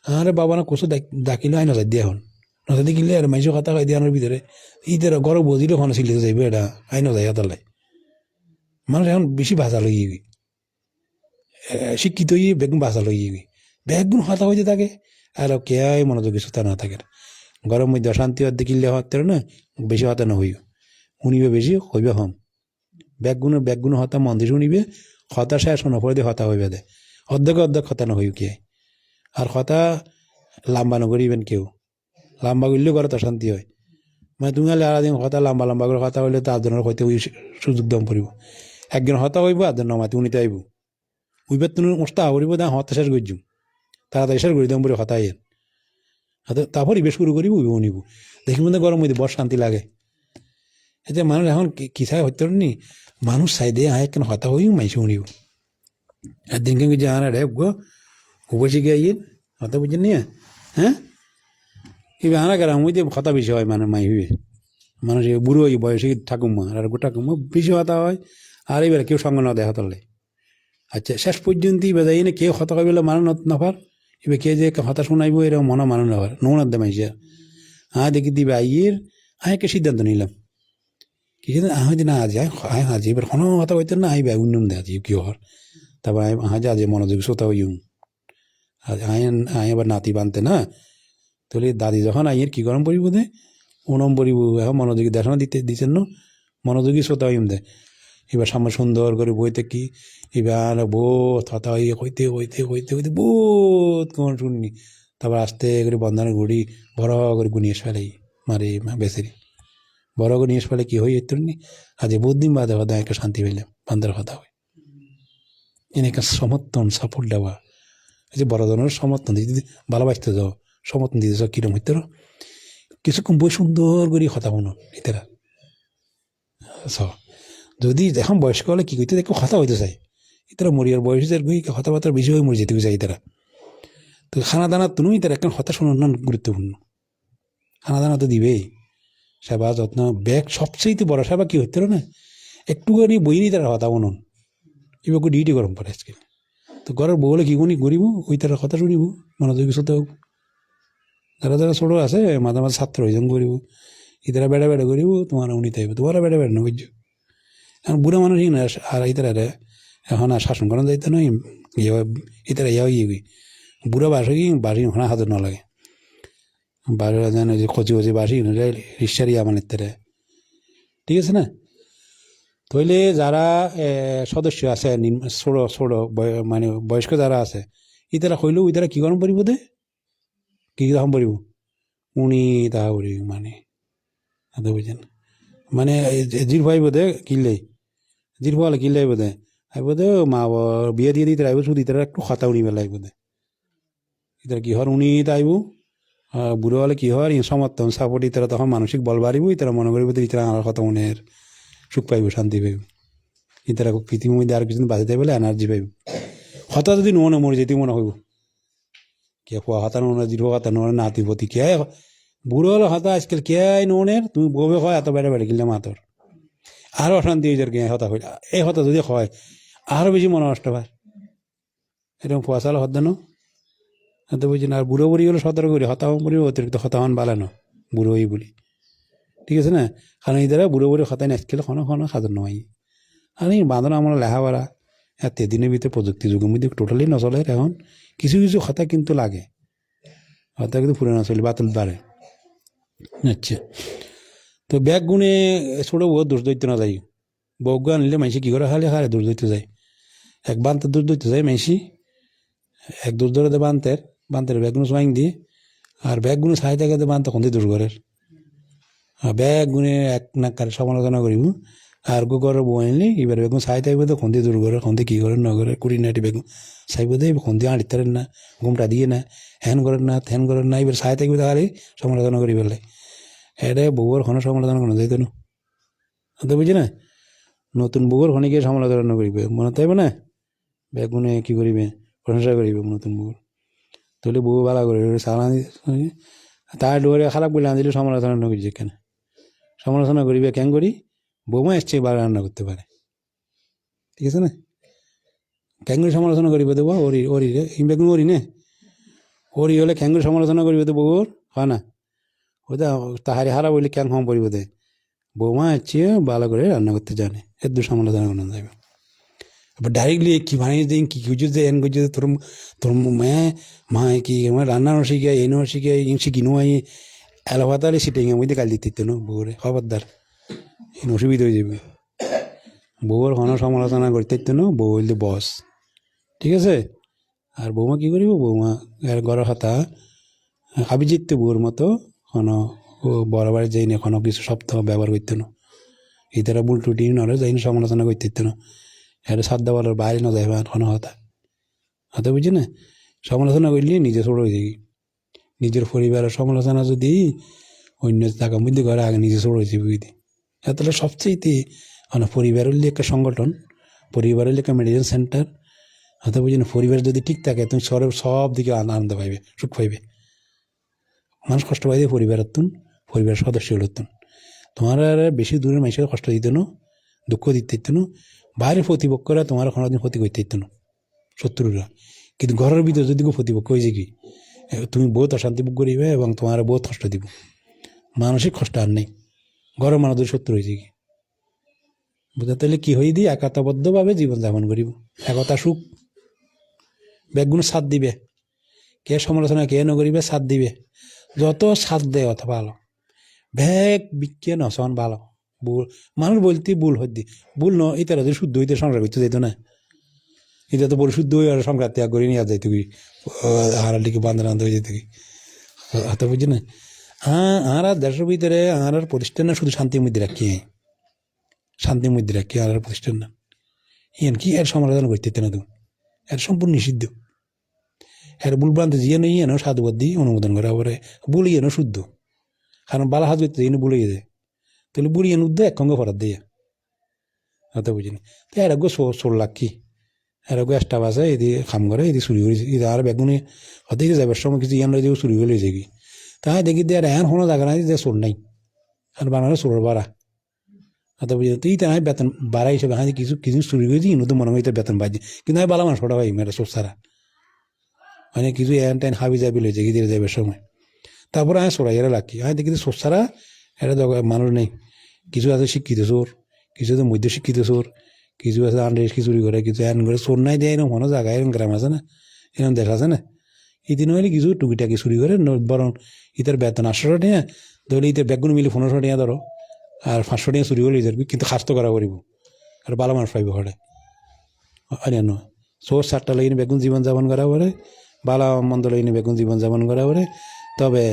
আরে বাবা না কোসো ডাকিলে আই নজাই দিয়ে এখন নজা দেখিলে আর মাইসো কথা হয়ে দিয়ে আনার ভিতরে ইদের গরম বজিলে ওখানে ছিল যাইব এটা আই নজাই হাতালাই মানুষ এখন বেশি ভাষা লই শিক্ষিত হয়ে বেগুন ভাষা লই বেগুন হতা হইতে থাকে আর কে মনোযোগী সুতা না থাকে গরম মধ্যে অশান্তি হতে দেখিলে হতে না বেশি হতা না হইব শুনিবে বেশি হইবে হম ব্যাগগুণ হতা মন দিয়ে শুনিবে হতা শেষ শোনা পরে দিয়ে হতা হইবে দে অর্ধেক হতা না হইব কে আর হতা লাম্বা নকরিবেন কেউ লাম্বা করলেও ঘরে তো শান্তি হয় মানে তুমি হলে আলাদিন হতা লম্বা করে হতা হইলে তো আটজনের হইতে ওই সুযোগ দম পড়িব একজন হতা হইব আটজন নমাতি উনিতে আইব উইবার তুমি মস্তা হরিব দা হতা শেষ করছুম তাড়াতাড়ি শেষ করে দম পরে হতা আইন তারপর ইবে শুরু করিব উইব নিব দেখি মধ্যে গরম মধ্যে বড় শান্তি লাগে এতে মানুষ এখন কি চাই হইতে নি মানুষ চাই দিয়ে আয় কেন হতা হইও মাইসে উনিব একদিন কিন্তু যে আনা রে গো উপসে গিয়ে আইন হতা বুঝছেন নিয়ে হ্যাঁ এবার আনা গেলাম ওই যে হতা বেশি হয় মানে মাই হইবে মানুষ বুড়ো হই বয়সে ঠাকুমা আর গোটা ঠাকুমা বেশি হতা হয় আর এবার কেউ সঙ্গে না দেয় হতালে আচ্ছা শেষ পর্যন্ত এবার যাই না কেউ হতা কইলে মানুষ নাফার এবার কে যে হতা শোনাইব এরকম মনে মানুষ নাফার নোনার দে মাইসে দেখি দিবে আইয়ের আয়কে সিদ্ধান্ত নিলাম কি হয়তো না আজ আজ এবার কোনো হতা হইতে না আইবে উন্নয়ন দেয় আজ কি হর তারপর আজ মনোযোগ শ্রোতা হই আয় এবার নাতি বানতে না তাহলে দাদি যখন আইয়ের কি গরম পড়িব দে ওনম পড়িব এখন মনোযোগী দেখানো দিচ্ছেন না মনোযোগী শ্রোতা হইম দে এবার সামনে সুন্দর করে বইতে কি এবার বহুত হতা হইয়ে হইতে বহুত কোন শুননি তারপর আস্তে করে বন্ধানের গুড়ি বড় করে গুনিয়ে ফেলাই মারি বেচারি বড় করে নিয়ে ফেলে কি হই এত নি আজ বহুত দিন বাদে হদা একটা শান্তি পেলাম বান্ধার কথা হয় এনেকা সমর্থন সাপোর্ট দেওয়া এই যে বড় ধরনের সমর্থন দিতে ভালোবাসতে যাও সমর্থন দিতে যাও কিরম হইতে কিছুক্ষণ বই সুন্দর করে কথা বলো এতেরা যদি এখন বয়স্ক হলে কি করতে দেখো কথা হইতে চাই এতারা মরিয়ার বয়সের গুই কথাবার্তা বেশি হয়ে মরে যেতে চাই এতারা তো খানা দানা তুমি তার একটা কথা শোনার গুরুত্বপূর্ণ খানা দানা তো দিবেই সেবা যত্ন ব্যাগ সবচেয়ে বড় সেবা কি হইতে না একটুখানি বই নিয়ে তারা কথা বলুন এবার ডিউটি গরম পড়ে আজকে তো ঘরের বউলে কি গুণি করিব ওই তার কথা শুনিব মনোযোগী শ্রোতা হোক যারা ছোটো আছে মাঝে মাঝে ছাত্র হইজন করিব ইতারা বেড়া করিব তোমার উনিতে আইব তোমার বেড়া না বুঝছো এখন বুড়া মানুষ না আর ইতারা এখন আর শাসন করানো যাইতে নয় ইতারা ইয়ে বুড়া বাস বাড়ি ওখানে হাজার না লাগে বাড়ি যেন যে কচি বাসি রিক্সার ইয়া মানে ঠিক আছে না তইলে যারা সদস্য আছে ছোট ছোট মানে বয়স্ক যারা আছে ইতারা হইলেও ইতারা কি গরম পড়িব দে কি রকম পড়িব উনি তাহা পড়িব মানে বুঝেন মানে জির ভাইব দে কিনলেই জির ভালে কিনলে আইব দে আইব দে মা বিয়ে দিয়ে দিতে আইব শুধু ইতারা একটু খাতা উনি বেলা আইব দে ইতারা কি হর উনি আইব বুড়ো হলে কি হয় সমর্থন সাপোর্ট ইতারা তখন মানসিক বল বাড়িব ইতারা মনে করিব ইতারা আমার কথা মনের সুখ পাইব শান্তি পাইব ইতারা পৃথিবীর মধ্যে আর কিছু বাঁচিতে পারলে এনার্জি পাইব হতা যদি নুনে মরে যেতে মনে হইব কে খোয়া হতা নুনে জিরো হতা নুনে নাতি পতি কে বুড়ো হলে হতা আজকাল কে নুনের তুমি বউবে হয় এত বেড়ে বেড়ে কিনলে মাতর আরও অশান্তি হয়ে যার গে হতা হইল এই হতা যদি হয় আরও বেশি মনে নষ্ট হয় এরকম ফসাল হতানো এত বুঝি না আর বুড়ো বুড়ি হলে সতর্ক করি হতাহন করি অতিরিক্ত হতাহন বালানো বুড়ো হই বলি ঠিক আছে না কারণ এই দ্বারা বুড়ো বুড়ি হতায় আজকাল কোনো সাধন নয় আর এই বাঁধন আমরা লেখাপড়া এত দিনের ভিতরে প্রযুক্তি যুগের মধ্যে টোটালি নচলে এখন কিছু কিছু কথা কিন্তু লাগে হতা কিন্তু পুরোনো চলে বাতিল বাড়ে আচ্ছা তো ব্যাগ গুণে ছোটো বহুত দোষ দৈত্য না যাই বজ্ঞ আনলে মাইসি কী করে খালে খালে দোষ দৈত্য যায় এক বান্তের দোষ দৈত্য যায় মাইসি এক দোষ ধরে দে বান্তের ব্যাগগুলো সোয়াইং দিয়ে আর ব্যাগগুলো ছাই থাকে বান্ত খন্দি দোষ ঘরের ব্যাগ গুণে এক নাকার সমালোচনা করিব আর গো ঘরের বউ আনলি এবার বেগুন ছাই থাকবে তো খন্দি দূর করে খন্দি কী করে ন করে কুড়ি নাটি বেগুন চাইব দে খন্দি আঁড়িতে পারেন না ঘুমটা দিয়ে না হ্যান করেন না ধ্যান করেন না এবার ছাই থাকবে তাহলে সমালোচনা করি পেলে এটা বউর কোনো সমালোচনা কোনো যাইত না তো বুঝি না নতুন বউর খনিকে সমালোচনা করিবে মনে থাকবে না বেগুনে কী করিবে প্রশংসা করিবে নতুন বউর তাহলে বউ ভালো করে চালা তার ডোরে খারাপ বলে আনদিলে সমালোচনা করি কেন সমালোচনা করিবে কেন করি বৌমা এসছে ভালো রান্না করতে পারে ঠিক আছে না ক্যাঙ্গুরি সমালোচনা করিবে দেবো ওরি রে বেগুন ওরি নে ওরি হলে ক্যাঙ্গুরি সমালোচনা করিবে তো বউর হয় না ওটা তাহারি হারা বলি ক্যাং হম পরিব দে বৌমা এসছে ভালো করে রান্না করতে জানে এর দু সমালোচনা করা যাবে এবার ডাইরেক্টলি কি বানিয়ে দিন কি খুঁজে দে এন খুঁজে তোর তোর মা কি আমার রান্না ন শিখে এই ন শিখে ইন শিখি নয় এলাহাতালে সিটিং এর মধ্যে কাল দিতে না বউরে খবরদার এই অসুবিধা হয়ে যাবে বউর কোনো সমালোচনা করতে না বউ হইলে বস ঠিক আছে আর বৌমা কী করিব বৌমা এর গড় হাতা আবিজিত বউর মতো কোনো বড় বাড়ি যাই না কোনো কিছু শব্দ ব্যবহার করতে না এই তারা বুল টুটি নরে যাই না সমালোচনা করতে না এর সাত দেওয়ালের বাইরে না যাইবা কোনো হতা হতে বুঝি না সমালোচনা করলে নিজে ছোট হয়ে যাবি নিজের পরিবারের সমালোচনা যদি অন্য টাকা মধ্যে করে আগে নিজে ছোট হয়ে যাবি তাহলে সবচেয়ে মানে পরিবারের একটা সংগঠন পরিবারের একটা মেডিকেল সেন্টার হয়তো বুঝি না পরিবার যদি ঠিক থাকে তুমি সব দিকে আনন্দ পাইবে সুখ পাইবে মানুষ কষ্ট পাইবে পরিবারের পরিবারের সদস্যগুলোর তোমার আর বেশি দূরের মানুষের কষ্ট দিতে না দুঃখ দিতে দিত না বাইরের প্রতিপক্ষরা তোমার কোনোদিন ক্ষতি করতে দিত না শত্রুরা কিন্তু ঘরের ভিতরে যদি প্রতিপক্ষ হয়েছে কি তুমি বহুত অশান্তি ভোগ করিবে এবং তোমার বহুত কষ্ট দিব মানসিক কষ্ট আর নেই ঘরের মানুষদের শত্রু হয়েছে কি বুঝতে তাহলে কী হয়ে দিয়ে একাত্মবদ্ধভাবে জীবনযাপন করিব একতা সুখ ব্যাগগুলো সাথ দিবে কে সমালোচনা কে নকরিবে সাথ দিবে যত সাথ দেয় অত ভালো ব্যাগ বিকে নসন ভালো ভুল মানুষ বলতে ভুল হইতে ভুল ন এটা যদি শুদ্ধ হইতে সংসার করতে যেত না এটা তো পরিশুদ্ধ হয়ে আর সংসার ত্যাগ করে নিয়ে যাইত কি হারালিকে বান্ধব হয়ে যেত কি হয়তো বুঝি না আর দেশের ভিতরে আর প্রতিষ্ঠান না শুধু শান্তির মধ্যে রাখি শান্তির মধ্যে রাখি আর প্রতিষ্ঠান না ইয়ান কি এর সমালোচনা করতে না তুমি এর সম্পূর্ণ নিষিদ্ধ এর ভুল ভ্রান্তি জিয়ে নেই এনো সাধুবাদ দিয়ে অনুমোদন করা পরে বলি এনো শুদ্ধ কারণ বালা হাত করতে এনে বলে যায় তাহলে বুড়ি এনে উদ্দে একসঙ্গে ফরাত দিয়ে হয়তো বুঝিনি তো এরাগো সোর লাগ কি এরাগো এক্সট্রা বাসে এদি কাম করে এদি চুরি করেছে এদি আর বেগুনে হতে যাবার সময় কিছু ইয়ান রয়েছে চুরি করে লইছে কি তাই দেখি দিয়ে আর এন কোনো জায়গা নাই যে চোর নাই আর বানালে চোর বাড়া হয়তো বুঝি তুই তাই বেতন বাড়া হিসেবে হ্যাঁ কিছু কিছু চুরি করেছি ইনো তো মনে হয় বেতন বাজছে কিন্তু আমি বালা মানুষ ওটা ভাই মেয়েরা চোর সারা মানে কিছু এন টেন হাবি যাবি লইছে কি দিয়ে যাবার সময় তারপরে আমি চোরাই এরা লাগি আমি দেখি চোর সারা এটা মানুষ নেই কিছু আছে শিক্ষিত চোর কিছু আছে মধ্য শিক্ষিত চোর কিছু আছে আন্ডার চুরি করে কিছু এন করে চোর নাই দেয় এরকম কোনো জায়গায় এরকম গ্রাম আছে না এরকম দেশ আছে না ইদিন হলে কিছু টুকিটাকি চুরি করে বরং ইতার বেতন 800 টাকা ধরলে ইতার ব্যাগগুলো মিলে 1500 টাকা ধরো আর 500 টাকা চুরি করে যাবি কিন্তু খাস্ত করা করিব আর ভালো মানুষ পাইব হরে অন্যান্য সোর সাতটা লাগিয়ে বেগুন জীবনযাপন করা পরে বালা মন্দ লাগিয়ে বেগুন জীবনযাপন করা পরে তবে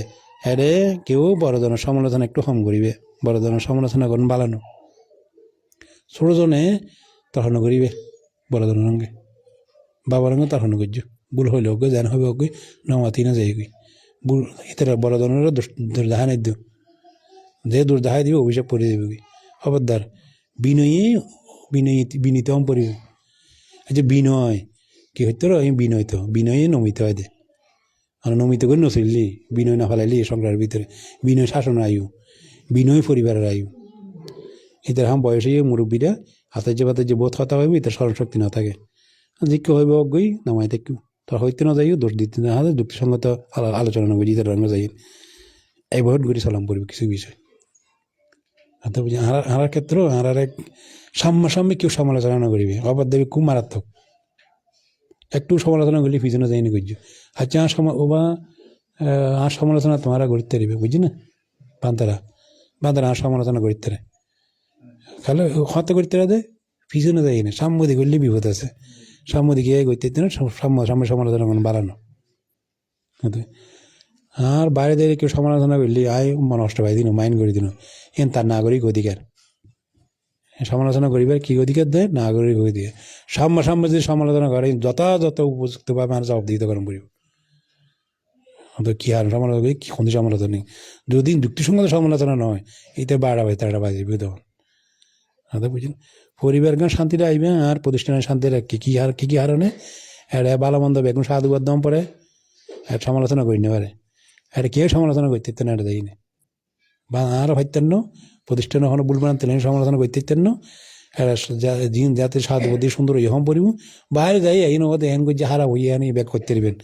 এরে কেউ বড় ধরনের সমালোচনা একটু কম করিবে বড় ধরনের সমালোচনা করুন বালানো ছোটজনে তখন করিবে বড় ধরনের রঙে বাবার রঙে তখন করছ ভুল হইলে হোক যেন হবে হোক নমাতি না যাই ভুল ইতারা বড় ধরনের দুর্দাহা নাই দিও যে দুর্দাহাই দিবে অভিশাপ করে দেবে কি খবরদার বিনয়ী হম পড়িবে যে বিনয় কি হইতো বিনয় তো বিনয়ী নমিত হয় দে আর নমিত করে নচললি বিনয় না ফেলাইলি সংসারের ভিতরে বিনয় শাসন আয়ু বিনয় পরিবারের আয়ু এদের হাম বয়সে মুরব্বীরা হাতের যে বোধ কথা হইবে এটার স্মরণশক্তি না থাকে জিজ্ঞ হইবে অজ্ঞই নামাই থাকি তোর হইতে না যাইও দোষ দিতে না হাতে যুক্তিসঙ্গত আলোচনা না বুঝি তার রঙে যাই এই বহুত করে সালাম পড়বে কিছু বিষয় হাতে বুঝি হারার ক্ষেত্রে হারার এক সামনাসামনি কেউ সমালোচনা না করিবে আবার দেবে খুব মারাত্মক একটু সমালোচনা করলে পিছনে যাইনি করছো আচ্ছা আর সমালোচনা তোমারা করতে পারবে বুঝি না বান্তারা আর সমালোচনা করতে রে খালে হতে করতে দে পিছনে যাই না সাম্যদি করলে বিপদ আছে সাম্যদি গিয়ে করতে না সামনে সমালোচনা কোনো বাড়ানো আর বাইরে দিয়ে কেউ সমালোচনা করলে আয় নষ্ট পাই দিন মাইন্ড করে দিন এন তার নাগরিক অধিকার সমালোচনা করিবার কি অধিকার দেয় নাগরিক অধিকার সাম্য যদি সমালোচনা করে যথাযথ উপযুক্তভাবে মানুষ জবাব দিতে করেন পড়িব কি আর সমালোচনা করি কি কোনো সমালোচনা নেই যদি যুক্তিসঙ্গত সমালোচনা নয় এইটা 12টা বাজে 13টা বাজে তখন বুঝলেন পরিবার গান শান্তিটা আইবে আর প্রতিষ্ঠানের শান্তি রাখি কি হারণে এটা ভালো মন্দ বেগুন সাধুবাদ দম পড়ে আর সমালোচনা করি না পারে এটা কেউ সমালোচনা করতে না এটা দেয় না বা আর ভাইতেন প্রতিষ্ঠান ওখানে ভুল বানাতে সমালোচনা করতে না যাতে সাধুবাদ দিয়ে সুন্দর ইহম পড়িব বাইরে যাই এই নগদে এন করছে হারা হইয়া আনি ব্যাগ করতে পারবেন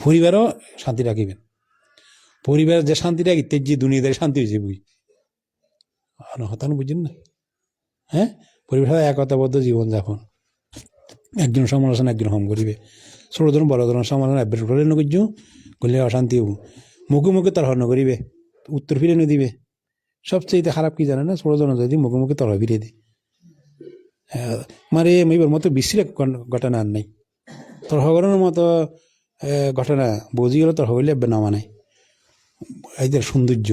পরিবারও শান্তি রাখিবেন পরিবার যে শান্তি রাখিতে যে দুনিয়াদের শান্তি হয়েছে বুঝি হতান বুঝেন না হ্যাঁ পরিবার একতাবদ্ধ জীবনযাপন একজন সমালোচনা একজন হম করিবে ছোট ধরুন বড় ধরনের সমালোচনা অভ্যাস করে নকর্য করলে অশান্তি হব মুখে তার হর্ণ করিবে উত্তর ফিরে দিবে সবচেয়ে খারাপ কি জানে না ছোট ধরনের যদি মুখে তর ফিরিয়ে দিই মানে এবার মতো বিশ্রী ঘটনা আর নাই তোর হগরণের মতো ঘটনা বুঝি গেলে তোর হইলে নামা নাই এদের সৌন্দর্য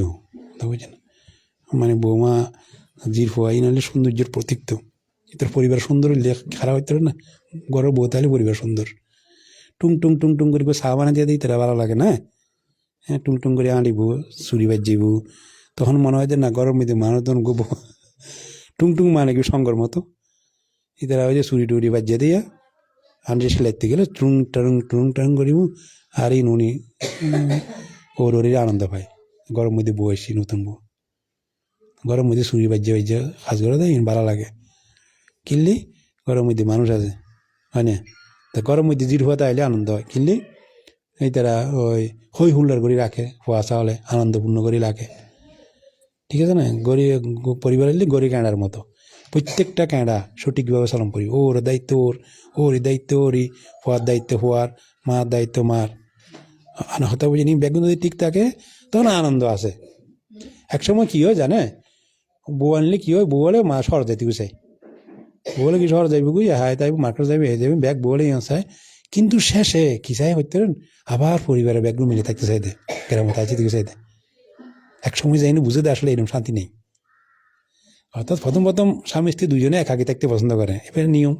বুঝছেন মানে বৌমা জির ফোয়াই নাহলে সৌন্দর্যের প্রতীক তো তোর পরিবার সুন্দর হইলে খারাপ হইতে না গরম বউ তাহলে পরিবার সুন্দর টুং করে চা বানা দিয়ে দিই তারা ভালো লাগে না হ্যাঁ টুং করে আনিব চুরি বাজিব তখন মনে হয় যে না গরম মধ্যে মানুষ তখন গোব টুং মানে কি সঙ্গর মতো এদের ওই যে চুরি টুরি বাজিয়ে দিয়া আনছে সেলাইতে গেলে টুং টাং করিব আর এই নুনি ওর আনন্দ পায় গরম মধ্যে বউ আসছি নতুন বউ গরম মধ্যে চুরি বাজিয়ে কাজ করে দেয় ভালো লাগে কিনলি গরম মধ্যে মানুষ আছে হয় না তা গরম মধ্যে জির হওয়াতে আইলে আনন্দ হয় কিনলি এই তারা ওই হই হুল্লার করে রাখে হওয়া চাওয়ালে আনন্দপূর্ণ করে রাখে ঠিক আছে না পরিবার এলে গড়ি ক্যাঁড়ার মতো প্রত্যেকটা ক্যাঁড়া সঠিকভাবে চালন করি ওর দায়িত্ব ওর দায়িত্ব ওরই হওয়ার দায়িত্ব হওয়ার মার দায়িত্ব মার হতে বুঝিনি বেগুন যদি ঠিক থাকে তখন আনন্দ আছে একসময় কী হয় জানে বউ আনলে কী হয় বউ বলে মা শহর যাইতে চাই বউ বলে কি শহর যাইব গুই হায় তাইব মার্কেট যাইবে হয়ে যাবে ব্যাগ বউ বলে চায় কিন্তু শেষে কি চাই হইতে আবার পরিবারের ব্যাগগুলো মিলে থাকতে চাই দে গ্রামে তাইতে দিকে চাই দে একসময় যাইনি বুঝে দেয় আসলে এরকম শান্তি নেই অর্থাৎ প্রথম স্বামী স্ত্রী দুজনে একাকি থাকতে পছন্দ করে এবার নিয়ম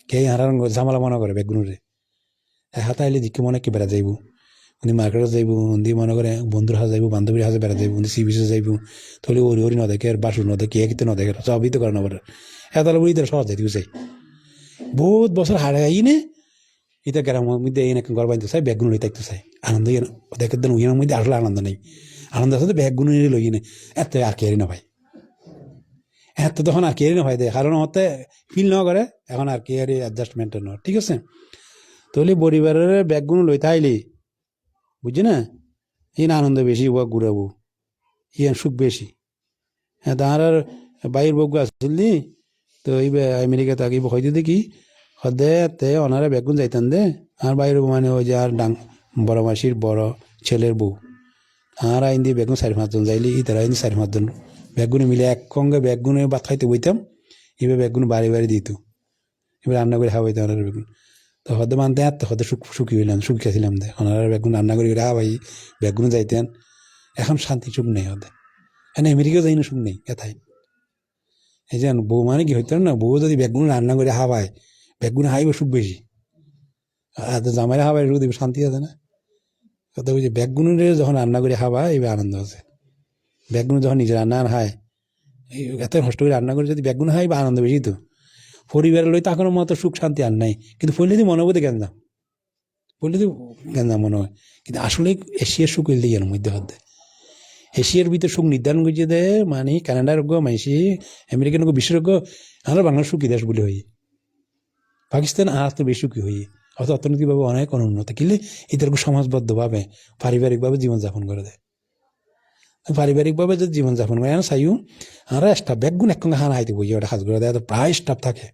কে হারার ঝামেলা মনে করে ব্যাগগুলোরে হাতে আইলে দিকে মনে কে বেড়া যাইব উনি মার্কেটে যাইব উনি মনে করে বন্ধুর হাতে যাইব বান্ধবীর হাতে বেড়া যাইব উনি সি বিচে যাইব তাহলে ওরি ন দেখে আর বাসু ন দেখে কিন্তু ন দেখে সবই তো করে না বলে এত বুড়ি তার সহজ যাইতে চাই বহুত বছর হারে আই নে এটা গ্রামের মধ্যে এই ঘর বাঁধতে চাই ব্যাগগুলো লই থাকতে চাই আনন্দ দেখে দেন উইয়ের মধ্যে আসলে আনন্দ নেই আনন্দ আছে ব্যাগগুলো নিয়ে লই নে এত আর কেয়ারি না ভাই এত তখন আর কেয়ারি না ভাই দেয় কারণ হতে ফিল না করে এখন আর কেয়ারি অ্যাডজাস্টমেন্টের ন ঠিক আছে তাহলে পরিবারের ব্যাগগুলো লই থাইলি বুঝছি না ইন আনন্দ বেশি ও ঘুরাবো ইয়ান সুখ বেশি হ্যাঁ তাহার আর বাইরের বউ আসলি তো এই আমেরিকাতে আগে হয়তো দেখি দে তে ওনারা বেগুন যাইতেন দে আর বাইরে মানে ওই যে আর বড় মাসির বড় ছেলের বউ আর আইন দিয়ে বেগুন 4-5 জন যাইলি তারা আইন 4-5 জন বেগুনে মিলে এক সঙ্গে বেগুনে ভাত খাইতে বইতাম এবার বেগুন বাড়ি বাড়ি দিত, এবার রান্না করে খাওয়াইতে ওনার বেগুন। তো হয়তো মানতে আর তো হয়তো সুখী হইলাম, শুকিয়েছিলাম দে ওনারা বেগুন রান্না করে খাওয়াই, বেগুন যাইতেন। এখন শান্তি সুখ নেই ওদের, এখন আমেরিকাও যাই না সুখ নেই এথাই। এই যে বউ মানে কি হইতো না, বউ যদি বেগুন রান্না করে খাওয়ায়, বেগুন খাইব সুখ বেশি, আর জামাইরা খাওয়াই সুখ দেবে, শান্তি আছে না। কথা বলছি বেগুনের যখন রান্না করে খাওয়া এবার আনন্দ আছে, বেগুন যখন নিজে রান্না খায় এত কষ্ট করে রান্না করে যদি বেগুন খাই বা আনন্দ বেশি। তো পরিবারের লই তাকানোর মতো সুখ শান্তি আর নাই, কিন্তু পড়লে যদি মনে বোধে গেঞ্জাম, পড়লে তো গেঞ্জাম মনে হয়। কিন্তু আসলে এশিয়ার সুখ এলে এর মধ্যে হতে, এশিয়ার ভিতরে সুখ নির্ধারণ করছে দে মানে কানাডার রোগ মাইসি, আমেরিকান রোগ, বিশ্বের রোগ, আমরা বাংলার সুখী দেশ বলে হই, পাকিস্তান আর তো বেশি সুখী হই, অর্থাৎ অর্থনৈতিকভাবে অনেক অনুন্নত, কিন্তু এদের সমাজবদ্ধভাবে পারিবারিকভাবে জীবনযাপন করে দেয়। পারিবারিকভাবে যদি জীবনযাপন করে না চাইও, আমরা স্টাফ বেগুন এক হানা হাইতে বই ওটা কাজ করে দেয়, প্রায় স্টাফ থাকে,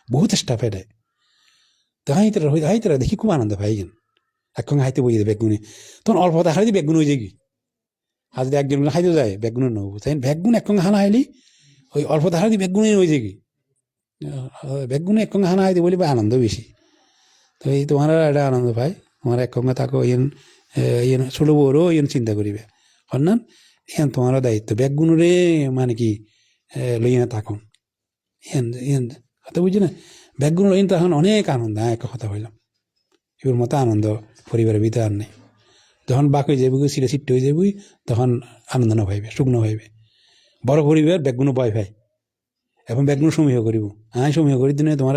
বহুত স্টাফ দেয়। তো হাইতে দেখি খুব আনন্দ পাই গেন, একসঙ্গে হাইতে বই দেয় বেগুনি, তখন অল্প হাতে দিয়ে বেগুন হয়ে যায় কি, আর যদি একজন খাইতে যায় বেগুন নবো, তাই বেগুন একসঙ্গে হানা হাইলি ওই অল্প হাতে দিয়ে বেগুন হয়ে যায় কি, বেগুন একসঙ্গে হানা হাইতে বলি আনন্দ বেশি। তো এই তোমার একটা আনন্দ পাই, তোমার একসঙ্গে থাকো, ইয়েন ছোট বউরও ইয়েন চিন্তা করিবে হন্যান, ইয়ান তোমারও দায়িত্ব বেগুনরে মানে কি লইয়া থাকুন, ইয়ান ইয়ান কথা বুঝছি না, বেগুন লইন তখন অনেক আনন্দ, এক কথা হইলাম, এবার মতো আনন্দ পরিবারের ভিতরে আর নেই। যখন বাক হয়ে যাবি, সিটে সিট্টে হয়ে যাবি, তখন আনন্দ না ভাইবে, সুখ না ভাইবে। বড় পরিবার বেগুনও ভয় ভাই, এখন বেগুন সমীহ করিব, সমীহ করি দিনে তোমার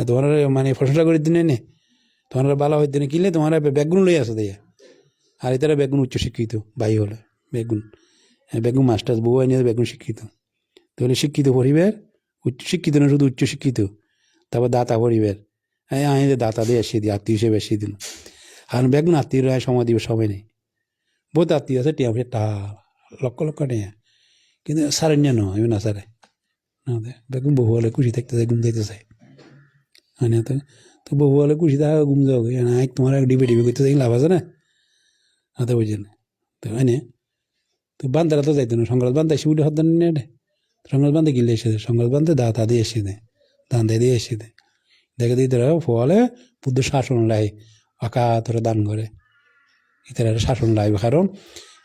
তোমার মানে প্রশংসা করি দিনে নে, তোমার বালা হয়ে দিনে কিনলে তোমার বেগুন লই আসো দিয়া, আর এটারা বেগুন উচ্চশিক্ষিত বাই হলে বেগুন বেগুন মাস্টার্স বউ আইনি বেগুন শিক্ষিত, তাহলে শিক্ষিত পরিবার, শিক্ষিত না শুধু উচ্চশিক্ষিত, তারপর দাতা পরিবার, আমি দাতা দিয়ে এসে দিই, আত্মীয় হিসেবে এসে দিল। আর বেগুন আত্মীয় সময় দিবে সময় নেই, বহুত আত্মীয় আছে, টিয়া পয়সা টা লক্ষ লক্ষ টিয়া, কিন্তু সারেন না আমি না সারে না, বেগুন বহু হলে খুশি থাকতে চাই, ঘুম দিতে চাই, মানে তো বহু হলে খুশি থাকা ঘুম যাও, তোমার ডিবে ডিবে করতে চাই, লাভ আছে না, হাতে বুঝে না। তো এনে তো বান্দারা তো যাইতো না, সংগ্রাস বান্ধা এসে উঠে হতেন না, সংগ্রাস বান্ধে গিলে এসে দেয়, সংগ্রাস বান্ধে দাঁতা দিয়ে এসে দেয়, দান দিয়ে এসে দেয়, দেখে দিয়ে তারা ফলে বুদ্ধ শাসন লাই আঁকা ধরে দান করে, এটার শাসন লাইবে, কারণ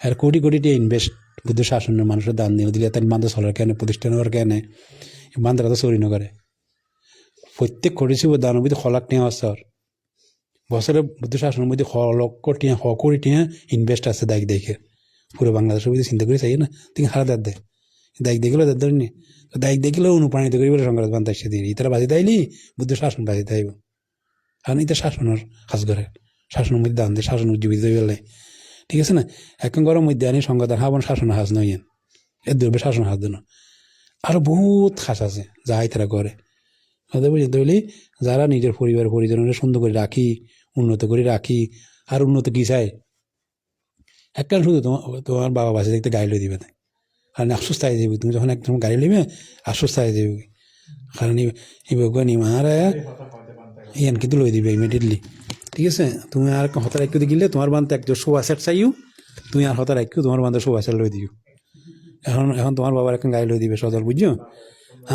আর কোটি কোটিটি ইনভেস্ট বুদ্ধ শাসনের মানুষের দান দিয়ে দিলে তার বান্ধব চলার কেন, প্রতিষ্ঠান হওয়ার কেন, বান্দারা তো চুরি নকরে, প্রত্যেক কোটি দানের মধ্যে খলাক টিয়া আছে, বছরে বুদ্ধ শাসনের মধ্যে লক্ষ টিয়া কোটি টিয়া ইনভেস্ট আছে, দায়িক দেখে পুরো বাংলাদেশের মধ্যে চিন্তা করে চাই না, তিনি হারা দাঁত দেয়, দায়িক দেখলেও দাঁত ধরেনি, দায়িক দেখলেও অনুপ্রাণিত করি বলে সংগ্রাস বান্ধা এসে দিয়ে ইতারা বাজি দাইলি বুদ্ধ শাসন বাজি দাইব, কারণ এটা শাসনের কাজ করে, শাসনের মধ্যে দান দেয়, শাসন উজ্জীবিত হয়ে, ঠিক আছে না। এখন গরম মধ্যে আনি সংবাদান হাবন শাসন হাজ নয়, এর দুর্বে শাসন হাজ দেন, আরো বহুত খাস আছে যা তারা করে, কথা বুঝতে ধরলি যারা নিজের পরিবার পরিজনের সুন্দর করে রাখি, উন্নত করে রাখি, আর উন্নত কি চাই, একখান শুধু তোমার বাবা বাসে দেখতে গাড়ি লই দিবে না, কারণ আশ্বস্ত হয়ে যাবি, তুমি যখন একদম গাড়ি লইবে আশ্বস্ত হয়ে যাবি, কারণ ইমারা ইয়ান কিন্তু লই দিবে ইমিডিয়েটলি, ঠিক আছে। তুমি আর হতার রাখ্য গেলে তোমার বান্ধে একজন শোভা সেট চাইও, তুমি আর হতার রাখ্য তোমার বান্ধে শোভা সেট লই দিও, এখন এখন তোমার বাবার এখন গাড়ি লই দিবে সদর, বুঝছো।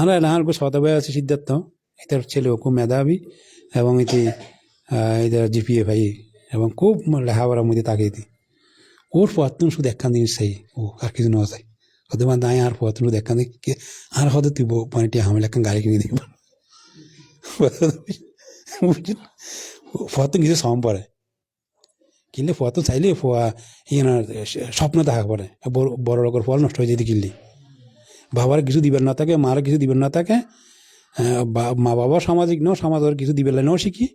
আমরা না সদা ভাই আছে সিদ্ধার্থ, এটার ছেলেও খুব মেধাবী এবং এটা জিপিএ ভাই, এবং খুব লেখাপড়ার মধ্যে তাকিয়ে দিই, ওর পথন শুধু একখান জিনিস চাই, ও আর কিছু নেওয়া চাই, হতে মানে নাই আর পথন শুধু একখান আর হতে তুই মানে টিয়া হামলে একখান গাড়ি কিনে দিব, পথন কিছু সম পড়ে, কিনলে পথন চাইলে স্বপ্ন দেখা পড়ে, বড় রকম ফল নষ্ট হয়ে যেতে কিনলি, বাবার কিছু দিবেন না থাকে, মার কিছু দিবেন না থাকে, মা বাবা সামাজিক ন, সমাজের কিছু দিবেন নাও শিখি,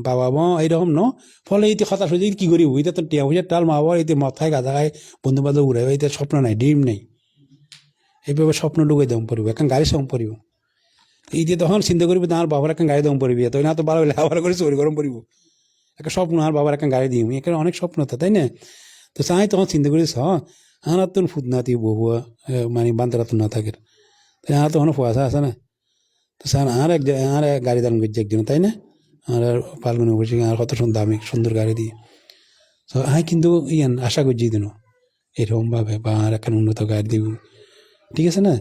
বাবা মা এইরকম ন, ফলে এই হতাশ হয়ে কি করি, ওইটা তো টিয়া পয়সা টাল, মা বাবা এই মাথায় গাদা খায়, বন্ধু বান্ধব উড়াই, এইটা স্বপ্ন নাই, ড্রিম নেই, এইভাবে স্বপ্ন ঢুকাই দম পড়িব, এখন গাড়ি সম পড়িব, এই যে তখন চিন্তা করবি আমার বাবার এখন গাড়ি দম পড়বি, তো না তো ভালো লেখাপড়া করে চুরি গরম পড়িব, একটা স্বপ্ন আর বাবার এখন গাড়ি দিই, এখানে অনেক স্বপ্ন তো, তাই না। তো চাই তখন চিন্তা করিস আর তোর ফুটনাতি বহুয়া মানে বান্দারা তো না থাকে, তাই আর তখন পয়সা আছে না, তো স্যার আর গাড়ি দান করছে একজন, তাই না, আর পালগুনে বসে আর কত দামি সুন্দর গাড়ি দিয়ে, তো কিন্তু ইয়ান আশা করছি দিন এরকমভাবে বা আর এখন উন্নত গাড়ি দিব, ঠিক আছে না।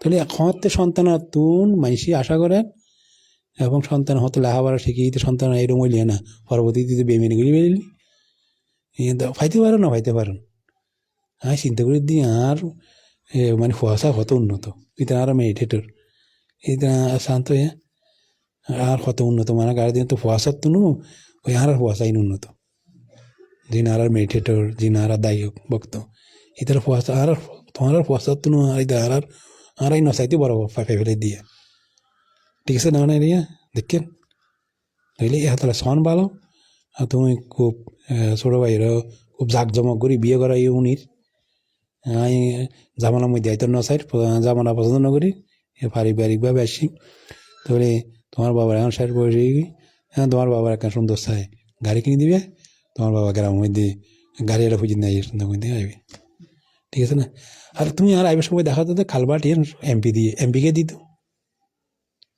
তো তাহলে হতে সন্তান তুন মানুষই আশা করে এবং সন্তান হতে লেখাপড়া শিখিয়ে সন্তান এরকম হইলে না পরবর্তীতে বেমেনি করে বেরিলি ফাইতে পারো না ফাইতে পারেন আমি চিন্তা করে দিই আর মানে ফুয়াশা কত উন্নত এটা আর মেডিটেটর এটা শান্ত হয়ে আর কত উন্নত মানে গাড়ি দিন তো ফুয়াশার তো ওই আর ফুয়াশাই উন্নত যিনি আর মেডিটেটর যিনি আর দায়ক ভক্ত এটার ফুয়াশা আর তোমার ফুয়াশার তো আর এই নসাইতে বড় ফেলে দিয়ে ঠিক আছে না এরিয়া দেখেন তাইলে এতটা সন ভালো আর তুমি খুব ছোটো ভাইয়েরও খুব জাঁকজমক করি বিয়ে করা এই উনির আমি জামানার মধ্যে আইতো নসাইড জামানা পছন্দ না করি পারিবারিকভাবে আসি তাহলে তোমার বাবার এখন ষাট বয়স হয়ে গই হ্যাঁ তোমার বাবার একটা সুন্দর চাই গাড়ি কিনে দিবে তোমার বাবা গ্রামের মধ্যে গাড়ি একটা খুঁজে নেই সুন্দর মধ্যে আসবে ঠিক আছে না আর তুমি আর আইবার সময় দেখা তো খালবাটি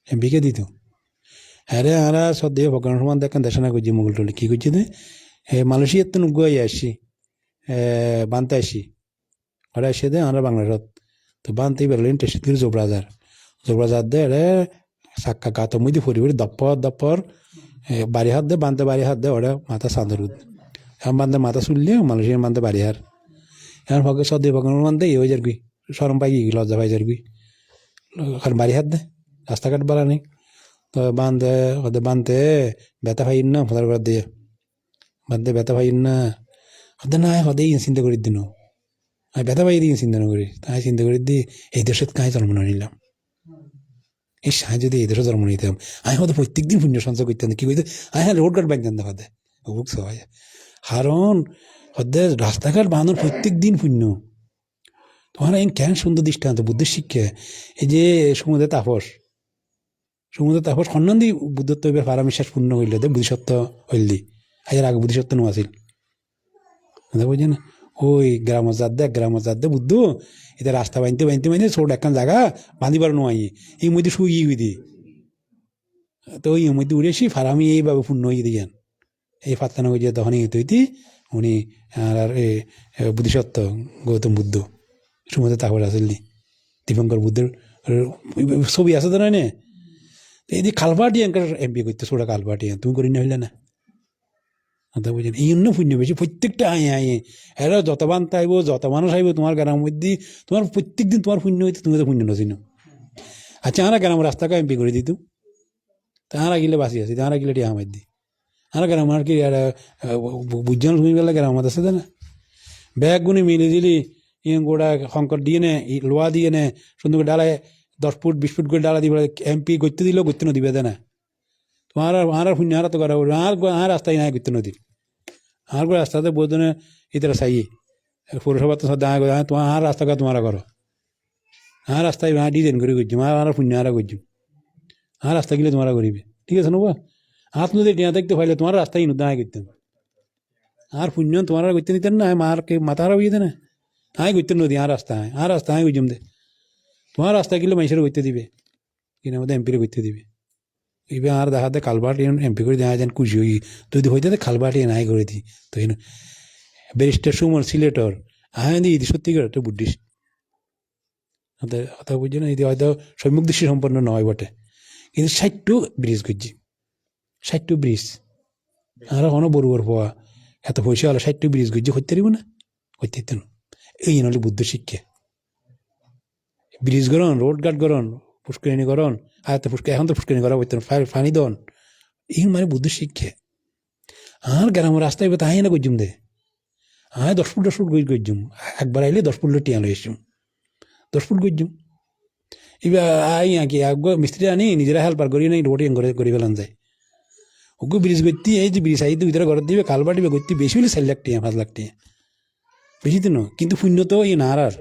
এমপিকে দিত আরে আরা সদ্য ভগবান সমান দেখেন দেশনা করছি মোগল টলি কী করছি মালয়েশিয়ার তো নুগুয়াই আসছি বানতে আসি ওরা এসে দেয় আমরা বাংলাদেশত তো বানতেই বেরোলেন টেস্ট করে জোবরাজার দে এরে চাক্কা গাতো মুদি ফুরি ফুরি দপ্পর বাড়ি হাত দে বানতে বাড়ি হাত দে ওরা মাথা চাঁদর এখন বানতে মাথা চুললে মালয়েশিয়ার বানতে বাড়ি হার এখন সদ্য ভগবান বানতে এই হয়ে যার গুই সরম পাই গিয়ে লজ্জা পাই যার গুই কারণ বাড়ি হাত দে রাস্তাঘাট বাড়া নেই তো বানতে ব্যথা পাই না ফলার করে দিয়ে বানতে ব্যথা পাই না না সদাই চিন্তা করি দিন আমি ব্যথা পাই দিই চিন্তা না করি তাই চিন্তা করি দিই এই দেশত কাঁই জন্ম নিলাম এই সাহায্য যদি এই দেশে জন্ম নিতাম আমি হয়তো প্রত্যেক দিন পুণ্য সঞ্চয় করতাম কি করতে আমি হ্যাঁ রোড ঘাট ব্যাংক হতে বুক সবাই কারণ হতে রাস্তাঘাট বাঁধানোর প্রত্যেক দিন পুণ্য তোমার এই কেন সুন্দর দৃষ্টান্ত বুদ্ধের শিক্ষা এই যে সমুদ্রের তাপস সন্ন্যান্দি বুদ্ধত্ব এবার পারামিশ্বাস পূর্ণ হইল দে বুদ্ধিসত্ত্ব হইলি আজের আগে বুদ্ধিসত্ত্ব নো আসিল বুঝছেন ওই গ্রামত যাত দে বুদ্ধ এটা রাস্তা বাঁধতে ছোট একখান জায়গা বাঁধিবার নোয়াই এই মধ্যে শুই হই দি তো ওই মধ্যে উড়েছি ফারামি এইভাবে পূর্ণ হয়ে দিয়েন এই ফাত্তানো হয়ে তখন হইতি উনি আর বুদ্ধিসত্ত্ব গৌতম বুদ্ধ সমুদ্রে তাপস আসিলি দীপঙ্কর বুদ্ধের ছবি আছে তো নয় এই যে খালবাটি এমপি করতে ছোটা খালবাটি তুমি করি না হইলে না বুঝলেন এই জন্য পুণ্য বেশি প্রত্যেকটা এরা যত বান্ত আইব যত মানুষ আইব তোমার গ্রামের মধ্যে তোমার প্রত্যেক দিন তোমার পুণ্য হইতে তুমি তো পুণ্য নচিন আচ্ছা আমরা গ্রামের রাস্তাকে এমপি করে দিত তাহারা গিলে বাঁচি আছি তাহারা গিলে টিয়া আমার দি আমরা গ্রাম আর কি বুঝছেন শুনি গেলে গ্রামত আছে না ব্যাগ গুনে মিলে দিলি গোড়া শঙ্কর দিয়ে নে লোয়া দিয়ে নে সুন্দর ডালায় 10 ফুট 20 ফুট করে ডালা দিবে এমপি গড়তে দিলেও গড়তে নদী বেদে না তোমার আর পুণ্য আর তো করা আর রাস্তায় নাই গড়তে নদীর আর করে রাস্তাতে বোধনে ইতারা চাই পৌরসভা তো তোমার আর রাস্তা তোমার করো আর রাস্তায় ডিজাইন করে করছুম আর পুণ্য আর করছুম আর রাস্তা গেলে তোমার করিবে ঠিক আছে নবা হাত নদী টিয়া দেখতে পাইলে তোমার রাস্তায় দাঁড়াই করতাম আর পুণ্য তোমার করতে নিতেন না মারকে মাথা খারাপ হয়ে না আয় করতে নদী আর রাস্তা আয় করছুম দে তোমার রাস্তা গেলে মানুষের করতে দিবে কিনা মধ্যে এমপিরে করতে দিবে এইবার আর দেখাতে খালবাটি এমপি করে দেখা যান খুশি হই যদি হইতে খালবাটি নাই করে দিই তো ব্যারিস্টার সুমন সিলেটর আয় দি সত্যি করে একটা বুদ্ধিস্ট কথা বুঝছি না এই হয়তো সম্মুখ দৃষ্টি সম্পন্ন নয় বটে কিন্তু 60টো ব্রিজ করছি 60টো ব্রিজ আর এখনো বড় হওয়া এত পয়সা হলো 60টো ব্রিজ করছি হইতে পারিব না হইতে না এই হলে বুদ্ধ শিক্ষা ব্রিজ গরণ রোড ঘাট গরণ পুষ্করিণী গরণ আর তো এখন তো পুষ্করিণী করা হইতে পানি দন এই মানে বুদ্ধ শিক্ষা আর গ্রামের রাস্তায় তাই না গজ্জুম দে 10 ফুট গজ্জুম একবার আইলে 10 ফুট টিয়া লই আসছুম 10 ফুট গজ্জুম এবার কি মিস্ত্রি আনি নিজেরা হেল্পার করি নাই রোড করে ফেলান যায় ওকে ব্রিজ করতে এই যে ব্রিজ আইতে ভিতরে ঘর দিবে খালবাটি করতে বেশি হলে 4 লাখ টাকা 5 লাখ টাকা বেশি তো কিন্তু শূন্য তো না আর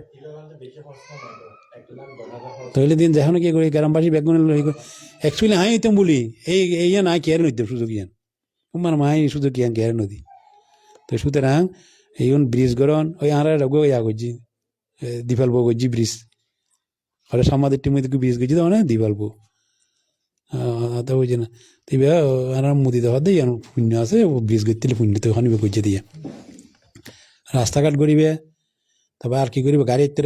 তাহলে দিন যখন কি করি গ্রামবাসী বেগুন অ্যাকচুয়ালি আমি হইতাম বলি এই না কেয়ার নদীতাম সুযোগ ইয়ান আমার মাই সুযোগ ইয়ান কেয়ার নদী তো সুতরাং এই ব্রিজ গরণ ওই আর ইয়া করছি দিফাল বউ করছি ব্রিজ আর সামাদের টিমে ব্রিজ করছি তো দিফাল বউ তা বুঝছি না তবে আর মুদি দেওয়া দেয় পুণ্য আছে ব্রিজ করতে পুণ্য তো ওখানে করছে দিয়ে রাস্তাঘাট গড়িবে তবে আর কি করিবে গাড়ি এতে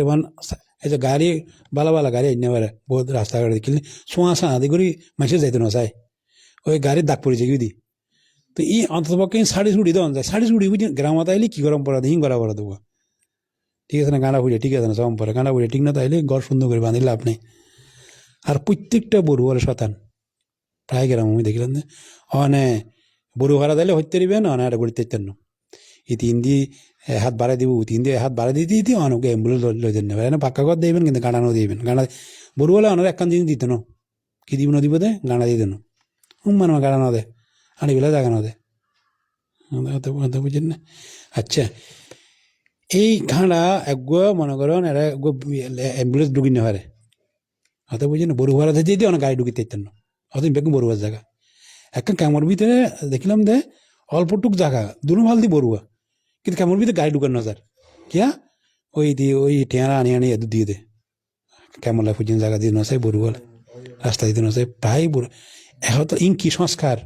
এই যে গাড়ি বালা বালা গাড়ি আইনে পারে বহুত রাস্তাঘাটে দেখিলে ছোঁয়া ছাঁ আদি করে মানুষে যাইতে নচায় ওই গাড়ির দাগ পড়েছে কি দি তো ই অন্ততপক্ষে শাড়ি ছুটি দেওয়া যায় শাড়ি ছুটি বুঝি গ্রামত আইলে কি গরম পড়া হিং করা পড়া দেবো ঠিক আছে না গাঁড়া ফুড়ে ঠিক আছে না চম পরে গাঁড়া ফুড়ে ঠিক না তাইলে ঘর সুন্দর করে বাঁধি লাভ নেই আর প্রত্যেকটা বড়ু বলে শতান প্রায় গ্রাম আমি দেখলাম যে অনে বড়ু ভাড়া দিলে হইতে দিবেন অনে একটা গড়িতে না এই তিন দিয়ে হাত বাড়াই দিব তিন দিয়ে হাত বাড়াই দিয়ে দিই অনেক অ্যাম্বুলেন্স লই দেন না পাক্কা ঘর দিবেন কিন্তু গাঁড়া ন দিবেন গাঁড়া বড়ু বলে অনেক একখান জিনিস দিত না কি দিব না দিব দে গাঁড়া দিয়ে দেন মানে গাঁড়া ন দে আনি বেলা জায়গা ন দে বুঝেন না আচ্ছা এই ঘাড়া একগো মনে করেন এরা অ্যাম্বুলেন্স ঢুকি না পারে হয়তো বুঝি না বড়ু ভাড়া দিয়ে অনেক গাড়ি ঢুকিতে ইতেন না হয়তো বেগুন বড়ুয়ার জায়গা একটা কামড় ভিতরে দেখলাম দে অল্পটুক জায়গা দুনো ভাল দি বড়ুয়া কিন্তু কামড় ভিতরে গাড়ি ঢুকার নজার কিয়া ওই দিয়ে ওই টেঁড়া আনি আনি এদু দিয়ে দে কেমন লাগে পর্যন্ত জায়গা দিয়ে নচাই বড়ুয়া রাস্তা দিতে নচাই প্রায় বড় এখন তো ইন কি সংস্কার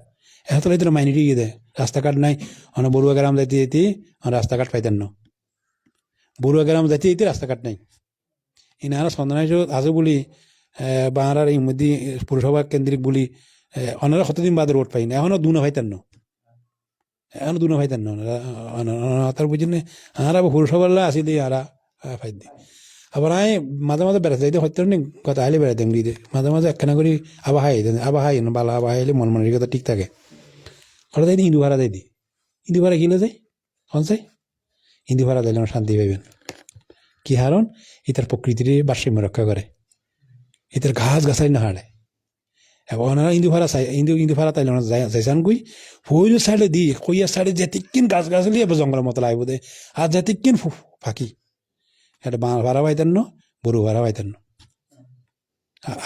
এখন তো এই মাইনে দিয়ে দেয় রাস্তাঘাট নাই অনেক বড়ুয়া গ্রাম যাইতে যেতে রাস্তাঘাট পাইতেন না বড়ুয়া গ্রাম যাইতে যেতে রাস্তাঘাট নাই ইনারা সন্ধান আজও বলি বাংলার এই মধ্যে পৌরসভা কেন্দ্রিক বলি ওনারা কতদিন বাদে রোড পাই না এখনও দুনো ভাইতেন না এখনও দুনো ভাইতেন না তার বুঝি না আরা পৌরসভার আসি দিই আরা ফাই দিই আবার আয় মাঝে মাঝে বেড়াতে যাইতে হয়তো নি কথা আইলে বেড়াতে দিতে মাঝে মাঝে একখানা করি আবার হাই না বালা আবার হাইলে মন মনের কথা ঠিক থাকে ওরা যাই ইন্দু ভাড়া দেয় দিই ইন্দু ভাড়া কিলে যায় চাই ইন্দু ভাড়া দিলে আমার শান্তি পাইবেন কি হারণ ইতার প্রকৃতির ভারসাম্য রক্ষা করে ইতার ঘাস গাছাই না হাড়ে এবং ওনারা ইন্দু ভাড়া চাই ইন্দু ভাড়া তাইলে যাইসান কই ফৌজের সাইডে দি কইয়ার সাইডে যেতিকিন গাছ গাছলি এবার জঙ্গলের মতো লাগবে দে আর যেতিকিন ফাঁকি এটা বাংলা ভাড়া পাইতেন না বড়ু ভাড়া পাইতেন না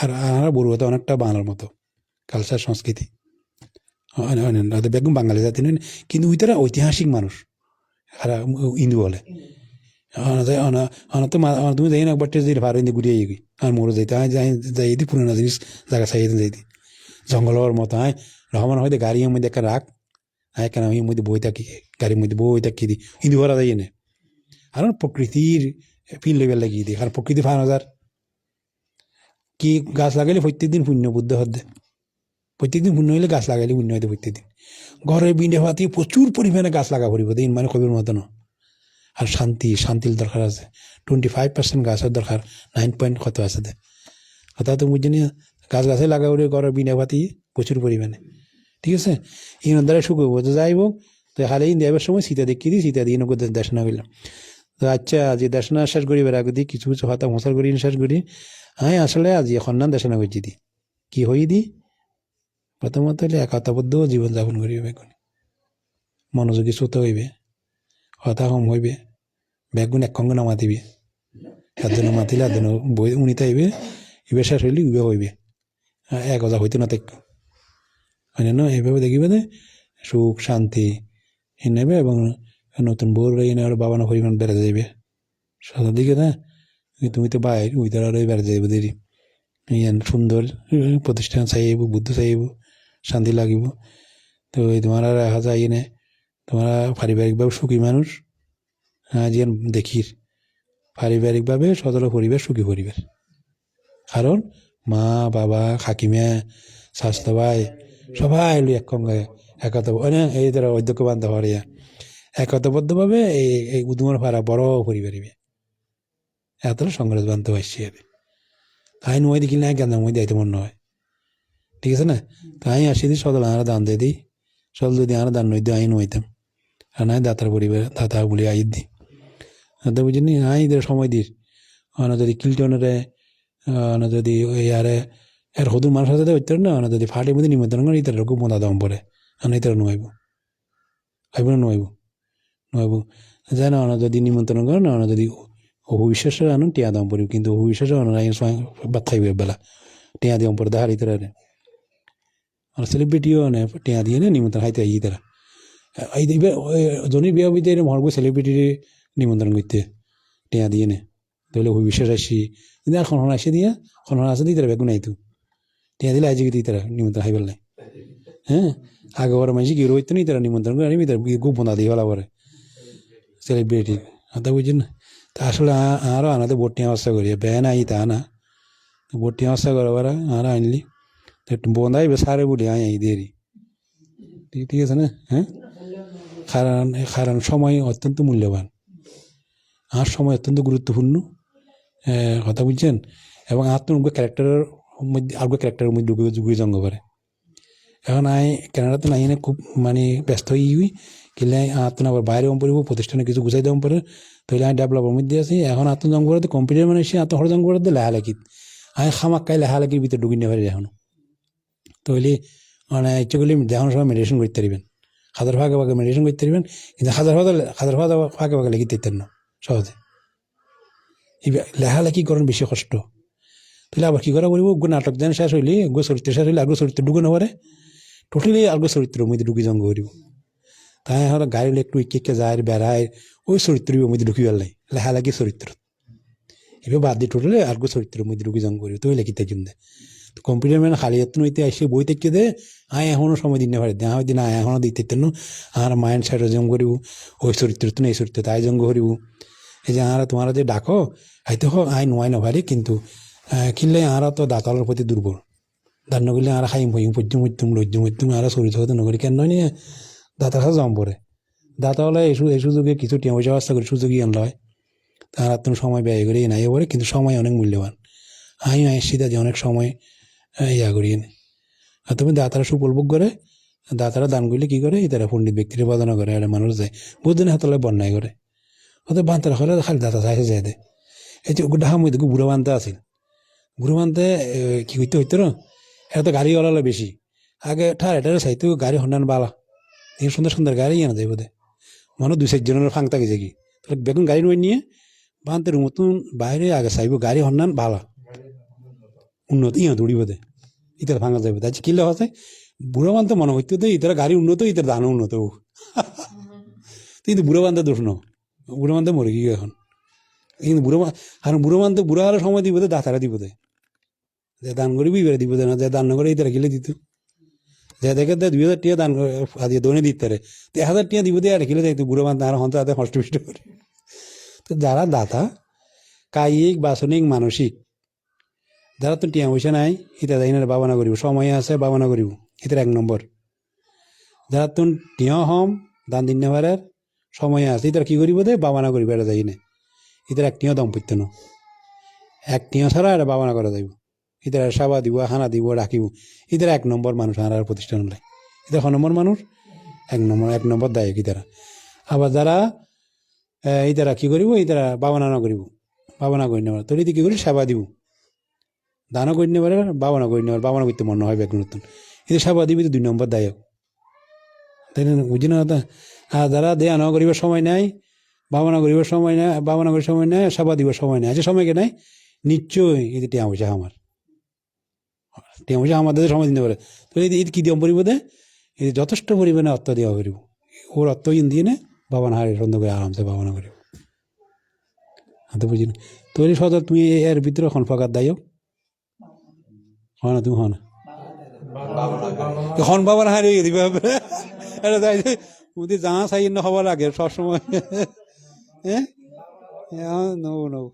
আর আমরা বড়ুয়াতে অনেকটা বাংলার মতো কালচার সংস্কৃতি বেগুন বাঙালি জাতি নয় কিন্তু ওই তারা ঐতিহাসিক মানুষ আর ইন্দু বলে তো তুমি যাই না একবার টেস্ট ভাড়া ইন্দি ঘুরিয়ে গই আর মোড়ে যাইতে যাই দি পুরোনো জিনিস জায়গা চাই যাই দি জঙ্গলের মতো রহমান হয়তো গাড়ির মধ্যে একটা রাখ কেন আমি মধ্যে বই থাকি গাড়ির মধ্যে বই থাকি দি ইন্দু ভাড়া যাই না আর প্রকৃতির ফিল লেভেল লাগিয়ে দিই আর প্রকৃতি 5,000 কি গাছ লাগাইলে প্রত্যেকদিন পুণ্য বুদ্ধ হতে প্রত্যেকদিন পুণ্য হইলে গাছ লাগাইলে পুণ্য হইতে প্রত্যেকদিন ঘরে বিন্ডে হওয়াতে প্রচুর পরিমাণে গাছ লাগা পড়িব দিন মানে কবির মতো না আর শান্তির দরকার আছে 25% গাছের দরকার 9 কত আছে দে কথা তো বুঝছি না গাছ গাছে লাগা পড়ে ঘরের বিন্ডে হওয়াতে প্রচুর পরিমাণে ঠিক আছে ইনার দ্বারা শুকবো তো যাইব তো হালে দেবার সময় সীতা দেখিয়ে দিই সীতা দিয়ে নগর দেশনা হইলাম তো আচ্ছা আজি দেশনা শেষ করি বেড়া দি কিছু কিছু হতা মশার করি শেষ করি আসলে আজি এখন না দেশনা করছি দি কি হই দি প্রথমত হলে একতাবদ্ধ জীবনযাপন করিবে বেগুন মনোযোগী শ্রোত হইবে হতা কম হইবে বেগুন এক সঙ্গে নামাতিবে একজনে মাতিলে একজনে বই উনিতে আইবে ইবে শেষ হইলে ইবে হইবে এক অজা হইতে না থাকবে হয় না এইভাবে দেখিবে যে সুখ শান্তি নেবে এবং নতুন বউর এনে আর বাবানো পরিমাণ বেড়ে যাইবে সাদা দিকে না তুমি তো বাইর ওই দ্বারা বেড়ে যাইবে দেরি সুন্দর প্রতিষ্ঠান চাইব বুদ্ধ চাইব শান্তি লাগিব তো এই তোমার আর দেখা যায় এনে তোমরা পারিবারিকভাবে সুখী মানুষ যে দেখির পারিবারিকভাবে সদল পরিবেশ সুখী পরিবেশ কারণ মা বাবা কাকিমা স্বাস্থ্য ভাই সবাই এলো একসঙ্গে এই দ্বারা অধ্যক্ষ বান্ধব হারিয়া একতাবদ্ধভাবে এই উদ্যমের ভাড়া বড় পরিবারিবে এত সংগ্রাস বান্ধব আসছে তাই নয় দেখি না কেন মই দায়িত্ব মনে হয় ঠিক আছে না তাই আসি দিই সদল আনারা দান দিয়ে দিই সদল যদি আনারা দান নই দিই আইন হইতাম আর নাই দাতার পরিবার দাতা বলি আই দিই তো বুঝিনি আইদের সময় দিস যদি কিলটনেরে যদি ওই আরে এর সদুর মানুষ সাথে হইতে না যদি ফাটির মধ্যে নিমন্ত্রণ করি তার খুব মজা দাম পড়ে আর নাই তারা নোয়াইব আইব না নোয়াইব যায় না যদি নিমন্ত্রণ করে না যদি অবিশ্বাসে আনো টিয়া দাম পড়ি কিন্তু অবিশ্বাসে বাদ খাইব বেলা টিয়া দিয়ে পড়ে দেখা তারা আর সেলিব্রিটিও নে টিয়া দিয়ে না নিমন্ত্রণ খাইতে আই তারা এই দেখবে জনের বিয়া বিতে মরব সেলিব্রিটির নিমন্ত্রণ করতে টিয়া দিয়ে নে তাহলে অবিশ্বাস আসি কিন্তু আর খন আসে দিয়া খন আসে দিই তারা বেগুন আইতো টিয়া দিলে আজকে দিই তারা নিমন্ত্রণ খাইবার নাই আগে ওরা মানুষ কি রইতো নি তারা নিমন্ত্রণ করে আনিবি তারা খুব বন্ধা দিয়ে বলা পরে সেলিব্রিটি তা বুঝছেন না আসলে আরও আনাতে ভর্তি অবস্থা করি বেন আই তা না ভর্তি অবস্থা করবার আরও আনলি একটু বন্ধাই সারে বলি আই দেরি ঠিক আছে না হ্যাঁ কারণ কারণ সময় অত্যন্ত মূল্যবান আর সময় অত্যন্ত গুরুত্বপূর্ণ কথা বুঝছেন এবং আর তো ক্যারেক্টারের মধ্যে আর ক্যারেক্টারের মধ্যে ঢুকে জঙ্গ করে এখন কেনাডাতে নাই না খুব মানে ব্যস্ত হয়ে কিলে আত্ম আবার বাইরে পড়ব প্রতিষ্ঠানে কিছু গুছাই দেওয়া পরে তাহলে আমি ডেভেলপের মধ্যে আছি এখন আত্ম জঙ্গ করতে কম্পিউটার মানে এসে আত্ম হর জঙ্গ করতে লেখালেখিত আমি খামাক্কাই লেখালেখির ভিতরে ঢুকি নিতে পারি এখনো তাহলে মানে ইচ্ছে করলে দেখানোর সময় মেডিটেশন করতে পারবেন হাজার ভাগে ভাগে মেডিটেশন করতে পারবেন কিন্তু হাজার ভাগে ভাগে লিখিতে পারতেন না সহজে লেখালেখি করেন বেশি কষ্ট তাহলে আবার কী করা বলবো নাটক যেন শেষ হইলে চরিত্র শেষ হইলে আগ্রহ চরিত্র ঢুকে না পারে টোটালি আগ্রহ চরিত্রের মধ্যে ঢুকি জঙ্গ করিব তাই এখন গাড়ি একটু ইকে যায় বেড়ায় ওই চরিত্রের মধ্যে ঢুকি পেলাই লেখালেখি চরিত্র এবার বাদ দিয়ে টোটালি আগ্রহ চরিত্রের মধ্যে ঢুকি জঙ্গ করিব তুই লেখিতে কিনতে তো কম্পিউটার মানে খালি এত নইতে আসে বই থেকে দে এখনও সময় দিন পারে দেখা দিন এখনও দিতে আর মাইন্ড সাইড জম করিব ওই চরিত্র তো এই চরিত্র তাই জঙ্গ করিব এই যে তোমার যে ডাকো হয়তো হোক নোয়াই নভারি কিন্তু কিনলে আরা তো দাঁতালের প্রতি দুর্বল দাঁত নগরলে আর খাইম হইম পদ্যম মধ্যম লজ্জম মধ্যম আর চরিত হতে নগরী কেন নয় নিয়ে দাঁতার কাছে জম পড়ে দাঁতা হলে এই সুযোগে কিছু টিয়া পয়সা ব্যবস্থা করে সুযোগই আনলো হয় তার তুমি সময় ব্যয় করে নাই পড়ে কিন্তু সময় অনেক মূল্যবান সিধা যে অনেক সময় ইয়া করিয়ে নেই আর তুমি দাঁতারা সুপলভোগ করে দাঁতারা দান করলে কী করে তারা পণ্ডিত ব্যক্তির বদনা করে একটা মানুষ যায় বুধদিন হাতলে বন্যায় করে ওদের বান্তারা হলে খালি দাঁতা চাইছে যায় দেয় এই যে ডাহা মধ্যে বুড়ো বান্তা আছিল বুড়ো বানতে কী করতে হইতো না এটা তো গাড়ি ওলালে বেশি আগে এটারে চাইতো গাড়ি হন্ডান বালা এই সুন্দর সুন্দর গাড়ি আনা যায় বোধে মনে 2-4 জনের ফাঁক থাকে কি তাহলে বেগুন গাড়ি নই নিয়ে বানতে মতন বাইরে আগে চাইব গাড়ি হন্ডান বালা উন্নত দৌড়ি বোধে ইতার ভাঙা যাবে তাই কিলে হচ্ছে বুড়ো বানতে মনে হইতো তো ইতার গাড়ি উন্নত ইতার দান উন্নত কিন্তু বুড়ো বানতে দোষ ন বুড়ো বানতে মরে গিয়ে এখন কিন্তু বুড়ো বানতে বুড়ো হওয়ার সময় দিব দাঁতারা দিব যে দান করিবি এবারে দিব না যে দান না করে ইতারা গেলে দিত যে দেখে 2000 টাকা দান দিয়ে দোনে দিতে পারে 1000 টাকা দিব দিয়ে আর খেলে যাইতো বুড়ো বান্ধব আর হন্তা হাতে হষ্টপিষ্ট করে তো যারা দাতা কায়িক বাসনিক মানসিক যারা তো টিয়া পয়সা নাই ইতা যাই না বাবানা করিব সময় আছে বাবানা করিব ইতার 1 নম্বর যারা তো টিয়া হম দান দিন নেবারের সময় আছে ইতার কি করিব দে বাবানা করিব এটা যাই না ইতার 1 টিয়া দম পড়তো না 1 টিয়া ছাড়া এটা বাবানা করা যাইব ইতারা সাবা দিব হানা দিব রাখিব ইতারা 1 নম্বর মানুষ হানার প্রতিষ্ঠান হলে ইতারা 1 নম্বর মানুষ 1 নম্বর দায়ক ইতারা আবার যারা ইতারা কি করিব ইতারা বাবানা না করিব বাবানা করি নেবার তোর কি করি সেবা দিব দানও করি নেবার বাবানা করি নেবার বাবানা করতে মনে হয় বেগুন নতুন কিন্তু সেবা দিবি তো 2 নম্বর দায়ক তাই না বুঝি না আর যারা দেয়া না করিবার সময় নাই বাবানা করিবার সময় নাই বাবানা করিবার সময় নাই সেবা দিবার সময় নাই আছে সময় কে নাই নিশ্চয়ই এটি টিয়া পয়সা আমার টিয়া পয়সা আমাদের সময় দিতে পারে তো এই কী দিয়ে পরিব দে এই যথেষ্ট পরিমাণে অর্থ দেওয়া করিব ওর অর্থ ইন দিয়ে নে বাবানা হারে সন্ধ্যা করে আরামসে বাবানা করিব তো বুঝি না তৈরি সদর তুমি এর ভিতরে এখন ফাঁকার দায়ক হয় না তুমি হয় না এখন বাবানা হারিয়ে দিবে এটা তাই মুদি জাহা চাই না হবার লাগে সবসময় হ্যাঁ নব নব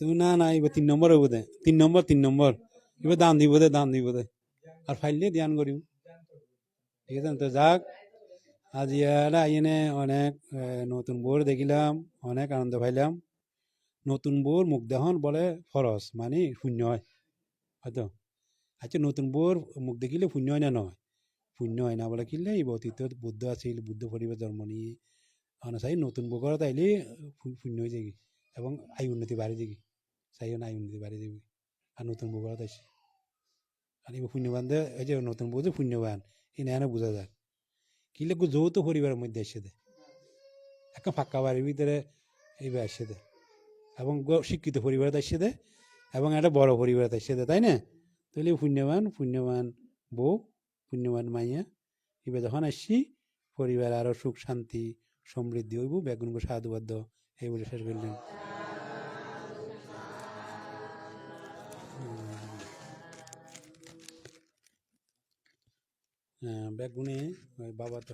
তুমি না এবার 3 নম্বর হইব দে 3 নম্বর এবার দান দিব দে আর ফাইলে ধ্যান করিব ঠিক আছে তো যাক আজ ইয়ারা আইনে অনেক নতুন বউর দেখিলাম অনেক আনন্দ পাইলাম নতুন বউর মুখ দেখন বলে ফরজ মানে শূন্য হয় হয়তো আচ্ছা নতুন বউর মুখ দেখিলে শূন্য হয় না নয় শূন্য হয় না বলে কিনলে এই অতীত বুদ্ধ আছিল বুদ্ধ পরিবার জন্ম নিয়ে চাই নতুন বউ ঘৰত আইলে শূন্য হয়ে যাবি এবং আয় উন্নতি বাড়ি যাবি চাইও না আয় উন্নতি বাড়ি যাবি আর নতুন বউ ঘৰত আইসি আর এবার পুণ্যবান দে এই যে নতুন বউ যে পুণ্যবান এই না বোঝা যায় কিলে যৌথ পরিবারের মধ্যে এসে দে একটা ফাঁকা বাড়ির ভিতরে এইবার এসে দে এবং শিক্ষিত পরিবারে এসে দে এবং একটা বড় পরিবারে এসে দে তাই না তাহলে পুণ্যবান বউ পুণ্যবান মাইয়া এবার যখন আসছি পরিবার আরও সুখ শান্তি সমৃদ্ধি হইব বেগুন সাধুবাদ্য এই বলে শেষ করলেন বেগুনে বাবা তো